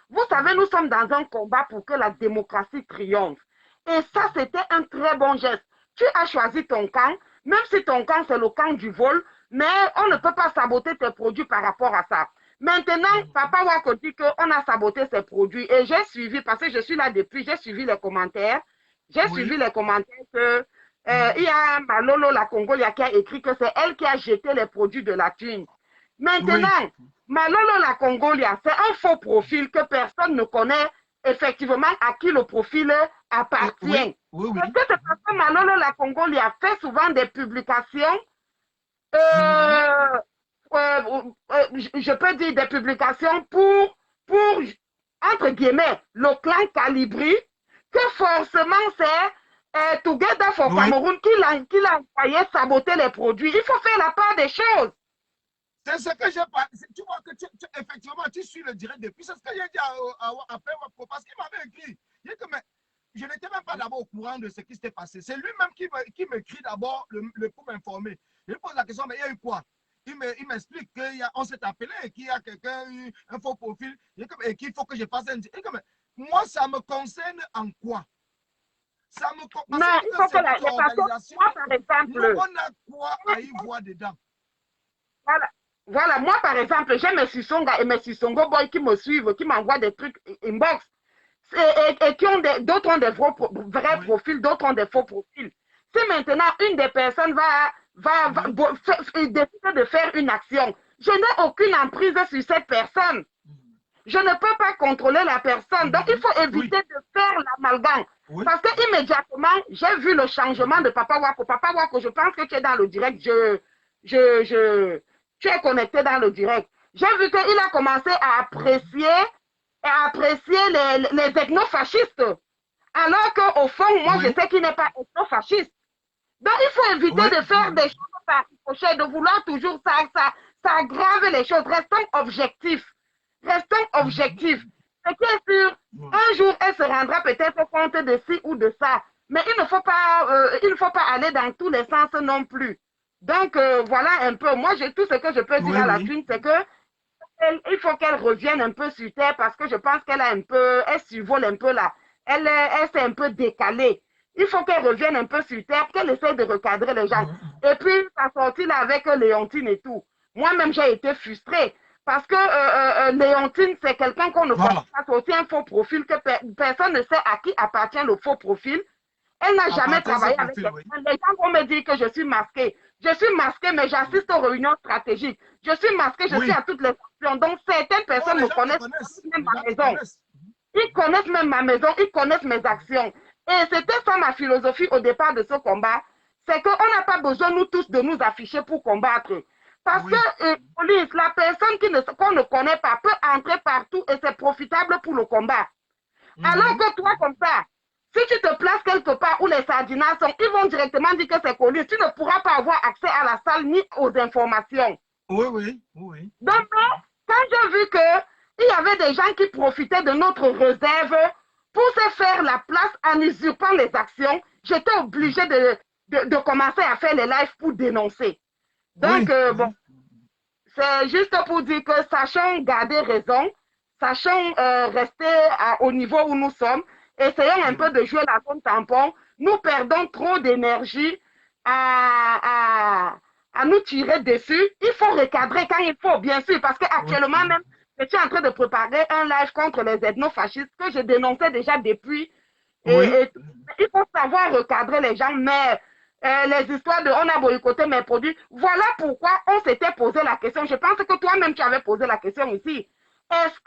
Vous savez, nous sommes dans un combat pour que la démocratie triomphe. Et ça, c'était un très bon geste. Tu as choisi ton camp, même si ton camp, c'est le camp du vol, mais on ne peut pas saboter tes produits par rapport à ça. Maintenant, Papa Wako dit qu'on a saboté ses produits. Et j'ai suivi, parce que je suis là depuis, j'ai suivi les commentaires. J'ai suivi les commentaires que il y a Malolo la Congolia qui a écrit que c'est elle qui a jeté les produits de la thune. Maintenant, Malolo la Congolia, c'est un faux profil que personne ne connaît effectivement à qui le profil appartient. Parce que c'est parce que Malolo la Congolia fait souvent des publications, je peux dire des publications pour entre guillemets, le clan Calibri, que forcément c'est Together for Cameroun qui l'a envoyé saboter les produits. Il faut faire la part des choses. C'est ce que j'ai pas. Tu vois que effectivement, tu suis le direct depuis. C'est ce que j'ai dit à Père parce qu'il m'avait écrit. Il dit que mais, je n'étais même pas d'abord au courant de ce qui s'était passé. C'est lui-même qui m'écrit d'abord pour m'informer. Je lui pose la question, mais il y a eu quoi? Il m'explique qu'on s'est appelé, qu'il y a quelqu'un, un faux profil, et qu'il faut que je fasse un. moi, ça me concerne en quoi? Ça me concerne. Non, il faut que les personnes, moi par exemple, on a quoi à y voir dedans? Voilà, moi par exemple, j'ai mes Sissonga et mes Sissongo boys qui me suivent, qui m'envoient des trucs inbox et qui ont d'autres ont des vrais profils, d'autres ont des faux profils. Si maintenant une des personnes décide de faire une action, je n'ai aucune emprise sur cette personne. Je ne peux pas contrôler la personne. Donc, il faut éviter de faire l'amalgame. Parce que immédiatement, j'ai vu le changement de Papa Wako. Papa Wako, je pense que tu es dans le direct. Tu es connecté dans le direct. J'ai vu qu'il a commencé à apprécier les ethnofascistes. Alors qu'au fond, moi, je sais qu'il n'est pas ethnofasciste. Donc, il faut éviter de faire des choses par ricochet, de vouloir toujours ça aggrave les choses. Restons objectifs. Restons objectifs. Ce qui est sûr, un jour, elle se rendra peut-être compte de ci ou de ça. Mais il ne faut pas aller dans tous les sens non plus. Donc, voilà un peu. Moi, tout ce que je peux dire à la Queen, c'est que il faut qu'elle revienne un peu sur terre parce que je pense qu'elle elle survole un peu là. Elle s'est un peu décalée. Il faut qu'elle revienne un peu sur terre, qu'elle essaie de recadrer les gens. Et puis, ça sortit là avec Léontine et tout. Moi-même, j'ai été frustrée. Parce que Léontine, c'est quelqu'un qu'on ne connaît pas. C'est aussi un faux profil que personne ne sait à qui appartient le faux profil. Elle n'a jamais travaillé avec les gens. Les gens vont me dire que je suis masquée. Je suis masquée, mais j'assiste aux réunions stratégiques. Je suis masquée, je suis à toutes les actions. Donc, certaines personnes me connaissent même ma maison. Ils connaissent même ma maison, ils connaissent mes actions. Et c'était ça ma philosophie au départ de ce combat. C'est qu'on n'a pas besoin, nous tous, de nous afficher pour combattre. Parce que police, la personne qu'on ne connaît pas peut entrer partout et c'est profitable pour le combat. Alors que toi, comme ça, si tu te places quelque part où les sardinats sont, ils vont directement dire que c'est police. Tu ne pourras pas avoir accès à la salle ni aux informations. Oui. Donc, quand j'ai vu qu'il y avait des gens qui profitaient de notre réserve pour se faire la place en usurpant les actions, j'étais obligée de commencer à faire les lives pour dénoncer. Donc, bon, c'est juste pour dire que sachons garder raison, sachons rester au niveau où nous sommes, essayons un peu de jouer la zone tampon. Nous perdons trop d'énergie à nous tirer dessus. Il faut recadrer quand il faut, bien sûr, parce qu'actuellement même, je suis en train de préparer un live contre les ethnofascistes que je dénonçais déjà depuis. Et il faut savoir recadrer les gens, mais les histoires de on a boycotté mes produits, voilà pourquoi on s'était posé la question. Je pense que toi-même tu avais posé la question ici. Est-ce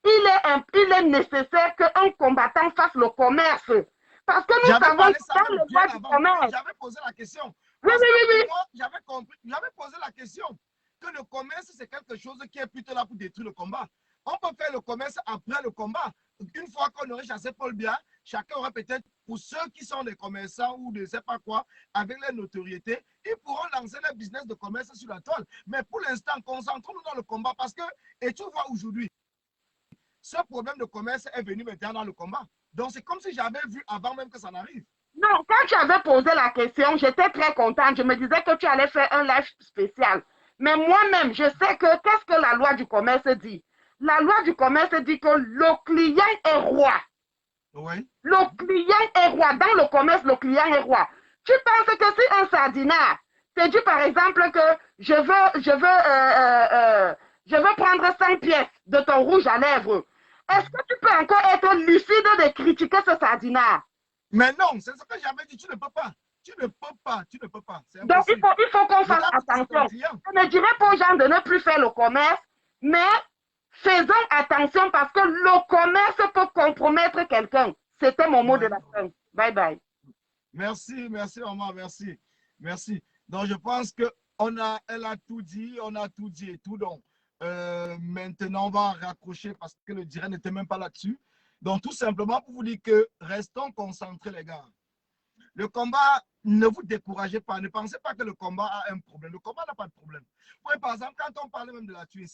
qu'il est nécessaire qu'un combattant fasse le commerce? Parce que nous savons dans le droit du commerce. J'avais posé la question. Oui. J'avais compris, j'avais posé la question que le commerce c'est quelque chose qui est plutôt là pour détruire le combat. On peut faire le commerce après le combat. Une fois qu'on aurait chassé Paul Biya, chacun aura peut-être, pour ceux qui sont des commerçants ou de ne sais pas quoi, avec leur notoriété, ils pourront lancer leur business de commerce sur la toile. Mais pour l'instant, concentrons-nous dans le combat parce que, et tu vois aujourd'hui, ce problème de commerce est venu maintenant dans le combat. Donc c'est comme si j'avais vu avant même que ça n'arrive. Non, quand tu avais posé la question, j'étais très contente. Je me disais que tu allais faire un live spécial. Mais moi-même, je sais que qu'est-ce que la loi du commerce dit? La loi du commerce dit que le client est roi. Oui. Le client est roi. Dans le commerce, le client est roi. Tu penses que si un sardinat te dit par exemple que je veux prendre 5 pièces de ton rouge à lèvres, est-ce que tu peux encore être lucide de critiquer ce sardinat? Mais non, c'est ce que j'avais dit, tu ne peux pas. Donc, il faut qu'on fasse attention. Je ne dirais pas aux gens de ne plus faire le commerce, mais faisons attention parce que le commerce peut compromettre quelqu'un. C'était mon mot de la fin. Bye bye. Merci maman, merci. Donc, je pense qu'elle a tout dit, et tout. Donc, maintenant, on va raccrocher parce que le direct n'était même pas là-dessus. Donc, tout simplement pour vous dire que restons concentrés, les gars. Le combat, ne vous découragez pas. Ne pensez pas que le combat a un problème. Le combat n'a pas de problème. Oui, par exemple, quand on parle même de la tuer,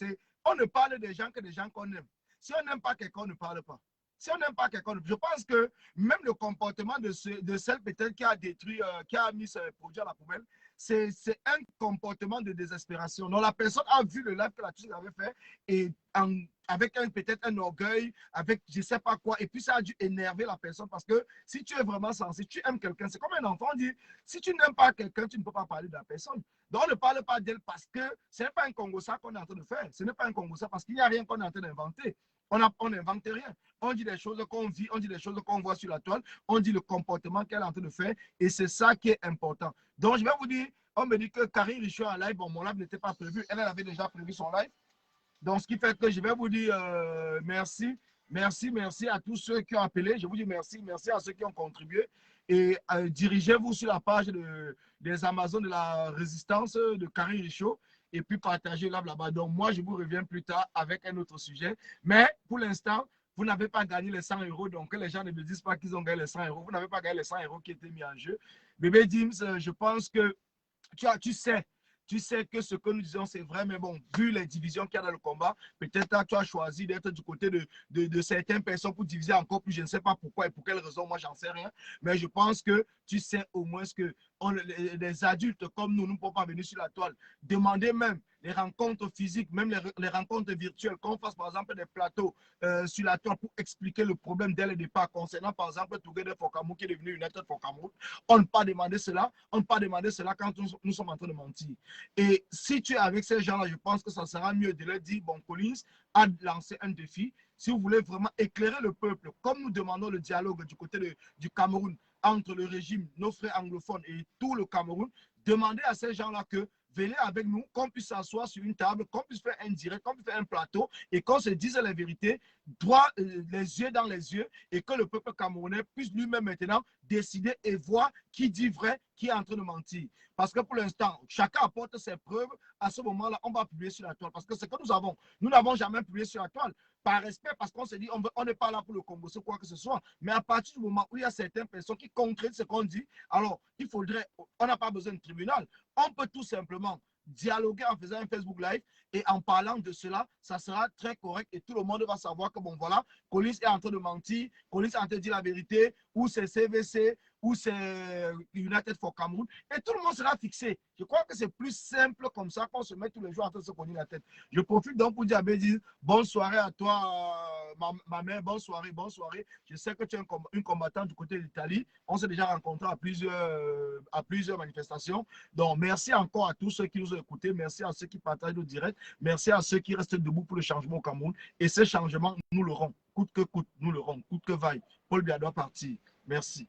on ne parle des gens que des gens qu'on aime. Si on n'aime pas quelqu'un, on ne parle pas. Si on n'aime pas quelqu'un, je pense que même le comportement de celle peut-être qui a détruit, qui a mis ce produit à la poubelle, c'est un comportement de désespération. Donc, la personne a vu le live que la Tuche avait fait et avec peut-être un orgueil, avec je ne sais pas quoi, et puis ça a dû énerver la personne parce que si tu es vraiment sensé, tu aimes quelqu'un, c'est comme un enfant dit, si tu n'aimes pas quelqu'un, tu ne peux pas parler de la personne. Donc, on ne parle pas d'elle parce que ce n'est pas un Congossa qu'on est en train de faire, ce n'est pas un Congossa parce qu'il n'y a rien qu'on est en train d'inventer. On n'invente rien. On dit des choses qu'on vit, on dit des choses qu'on voit sur la toile, on dit le comportement qu'elle est en train de faire et c'est ça qui est important. Donc, je vais vous dire, on me dit que Karine Richaud en live, bon, mon live n'était pas prévu, elle avait déjà prévu son live. Donc, ce qui fait que je vais vous dire merci, merci à tous ceux qui ont appelé. Je vous dis merci, merci à ceux qui ont contribué. Et dirigez-vous sur la page des Amazones de la Résistance de Karine Richaud et puis partagez là-bas. Donc, moi, je vous reviens plus tard avec un autre sujet. Mais pour l'instant, vous n'avez pas gagné les 100 euros. Donc, que les gens ne me disent pas qu'ils ont gagné les 100 euros. Vous n'avez pas gagné les 100 euros qui étaient mis en jeu. Bébé Dims, je pense que tu sais que ce que nous disons, c'est vrai, mais bon, vu les divisions qu'il y a dans le combat, peut-être tu as choisi d'être du côté de certaines personnes pour diviser encore plus. Je ne sais pas pourquoi et pour quelle raison, moi, j'en sais rien. Mais je pense que tu sais au moins que les adultes comme nous ne pouvons pas venir sur la toile. Demandez même les rencontres physiques, même les rencontres virtuelles, qu'on fasse par exemple des plateaux sur la toile pour expliquer le problème dès le départ concernant par exemple Together for Cameroun qui est devenu United for Cameroun. On ne pas demander cela, on ne pas demander cela quand nous sommes en train de mentir. Et si tu es avec ces gens-là, je pense que ça sera mieux de leur dire, bon, Collins a lancé un défi. Si vous voulez vraiment éclairer le peuple, comme nous demandons le dialogue du côté du Cameroun entre le régime, nos frères anglophones et tout le Cameroun, demandez à ces gens-là que venez avec nous, qu'on puisse s'asseoir sur une table, qu'on puisse faire un direct, qu'on puisse faire un plateau et qu'on se dise la vérité, droit les yeux dans les yeux et que le peuple camerounais puisse lui-même maintenant décider et voir qui dit vrai, qui est en train de mentir. Parce que pour l'instant, chacun apporte ses preuves. À ce moment-là, on va publier sur la toile. Parce que c'est que nous n'avons jamais publié sur la toile. Par respect, parce qu'on se dit, on n'est pas là pour le Congo, c'est quoi que ce soit. Mais à partir du moment où il y a certaines personnes qui concrétisent ce qu'on dit, alors il faudrait, on n'a pas besoin de tribunal. On peut tout simplement dialoguer en faisant un Facebook Live et en parlant de cela, ça sera très correct et tout le monde va savoir que bon voilà, Collins est en train de mentir, Collins est en train de dire la vérité, ou c'est CVC, ou c'est United for Cameroun, et tout le monde sera fixé. Je crois que c'est plus simple comme ça qu'on se met tous les jours en train de se cogner la tête. Je profite donc pour dire à Bédi, bonne soirée à toi, ma mère, bonne soirée, bonne soirée. Je sais que tu es une combattante du côté de l'Italie. On s'est déjà rencontrés à plusieurs manifestations. Donc, merci encore à tous ceux qui nous ont écoutés. Merci à ceux qui partagent nos directs. Merci à ceux qui restent debout pour le changement au Cameroun. Et ce changement, nous l'aurons. Coûte que coûte, nous l'aurons. Coûte que vaille. Paul Biya doit partir. Merci.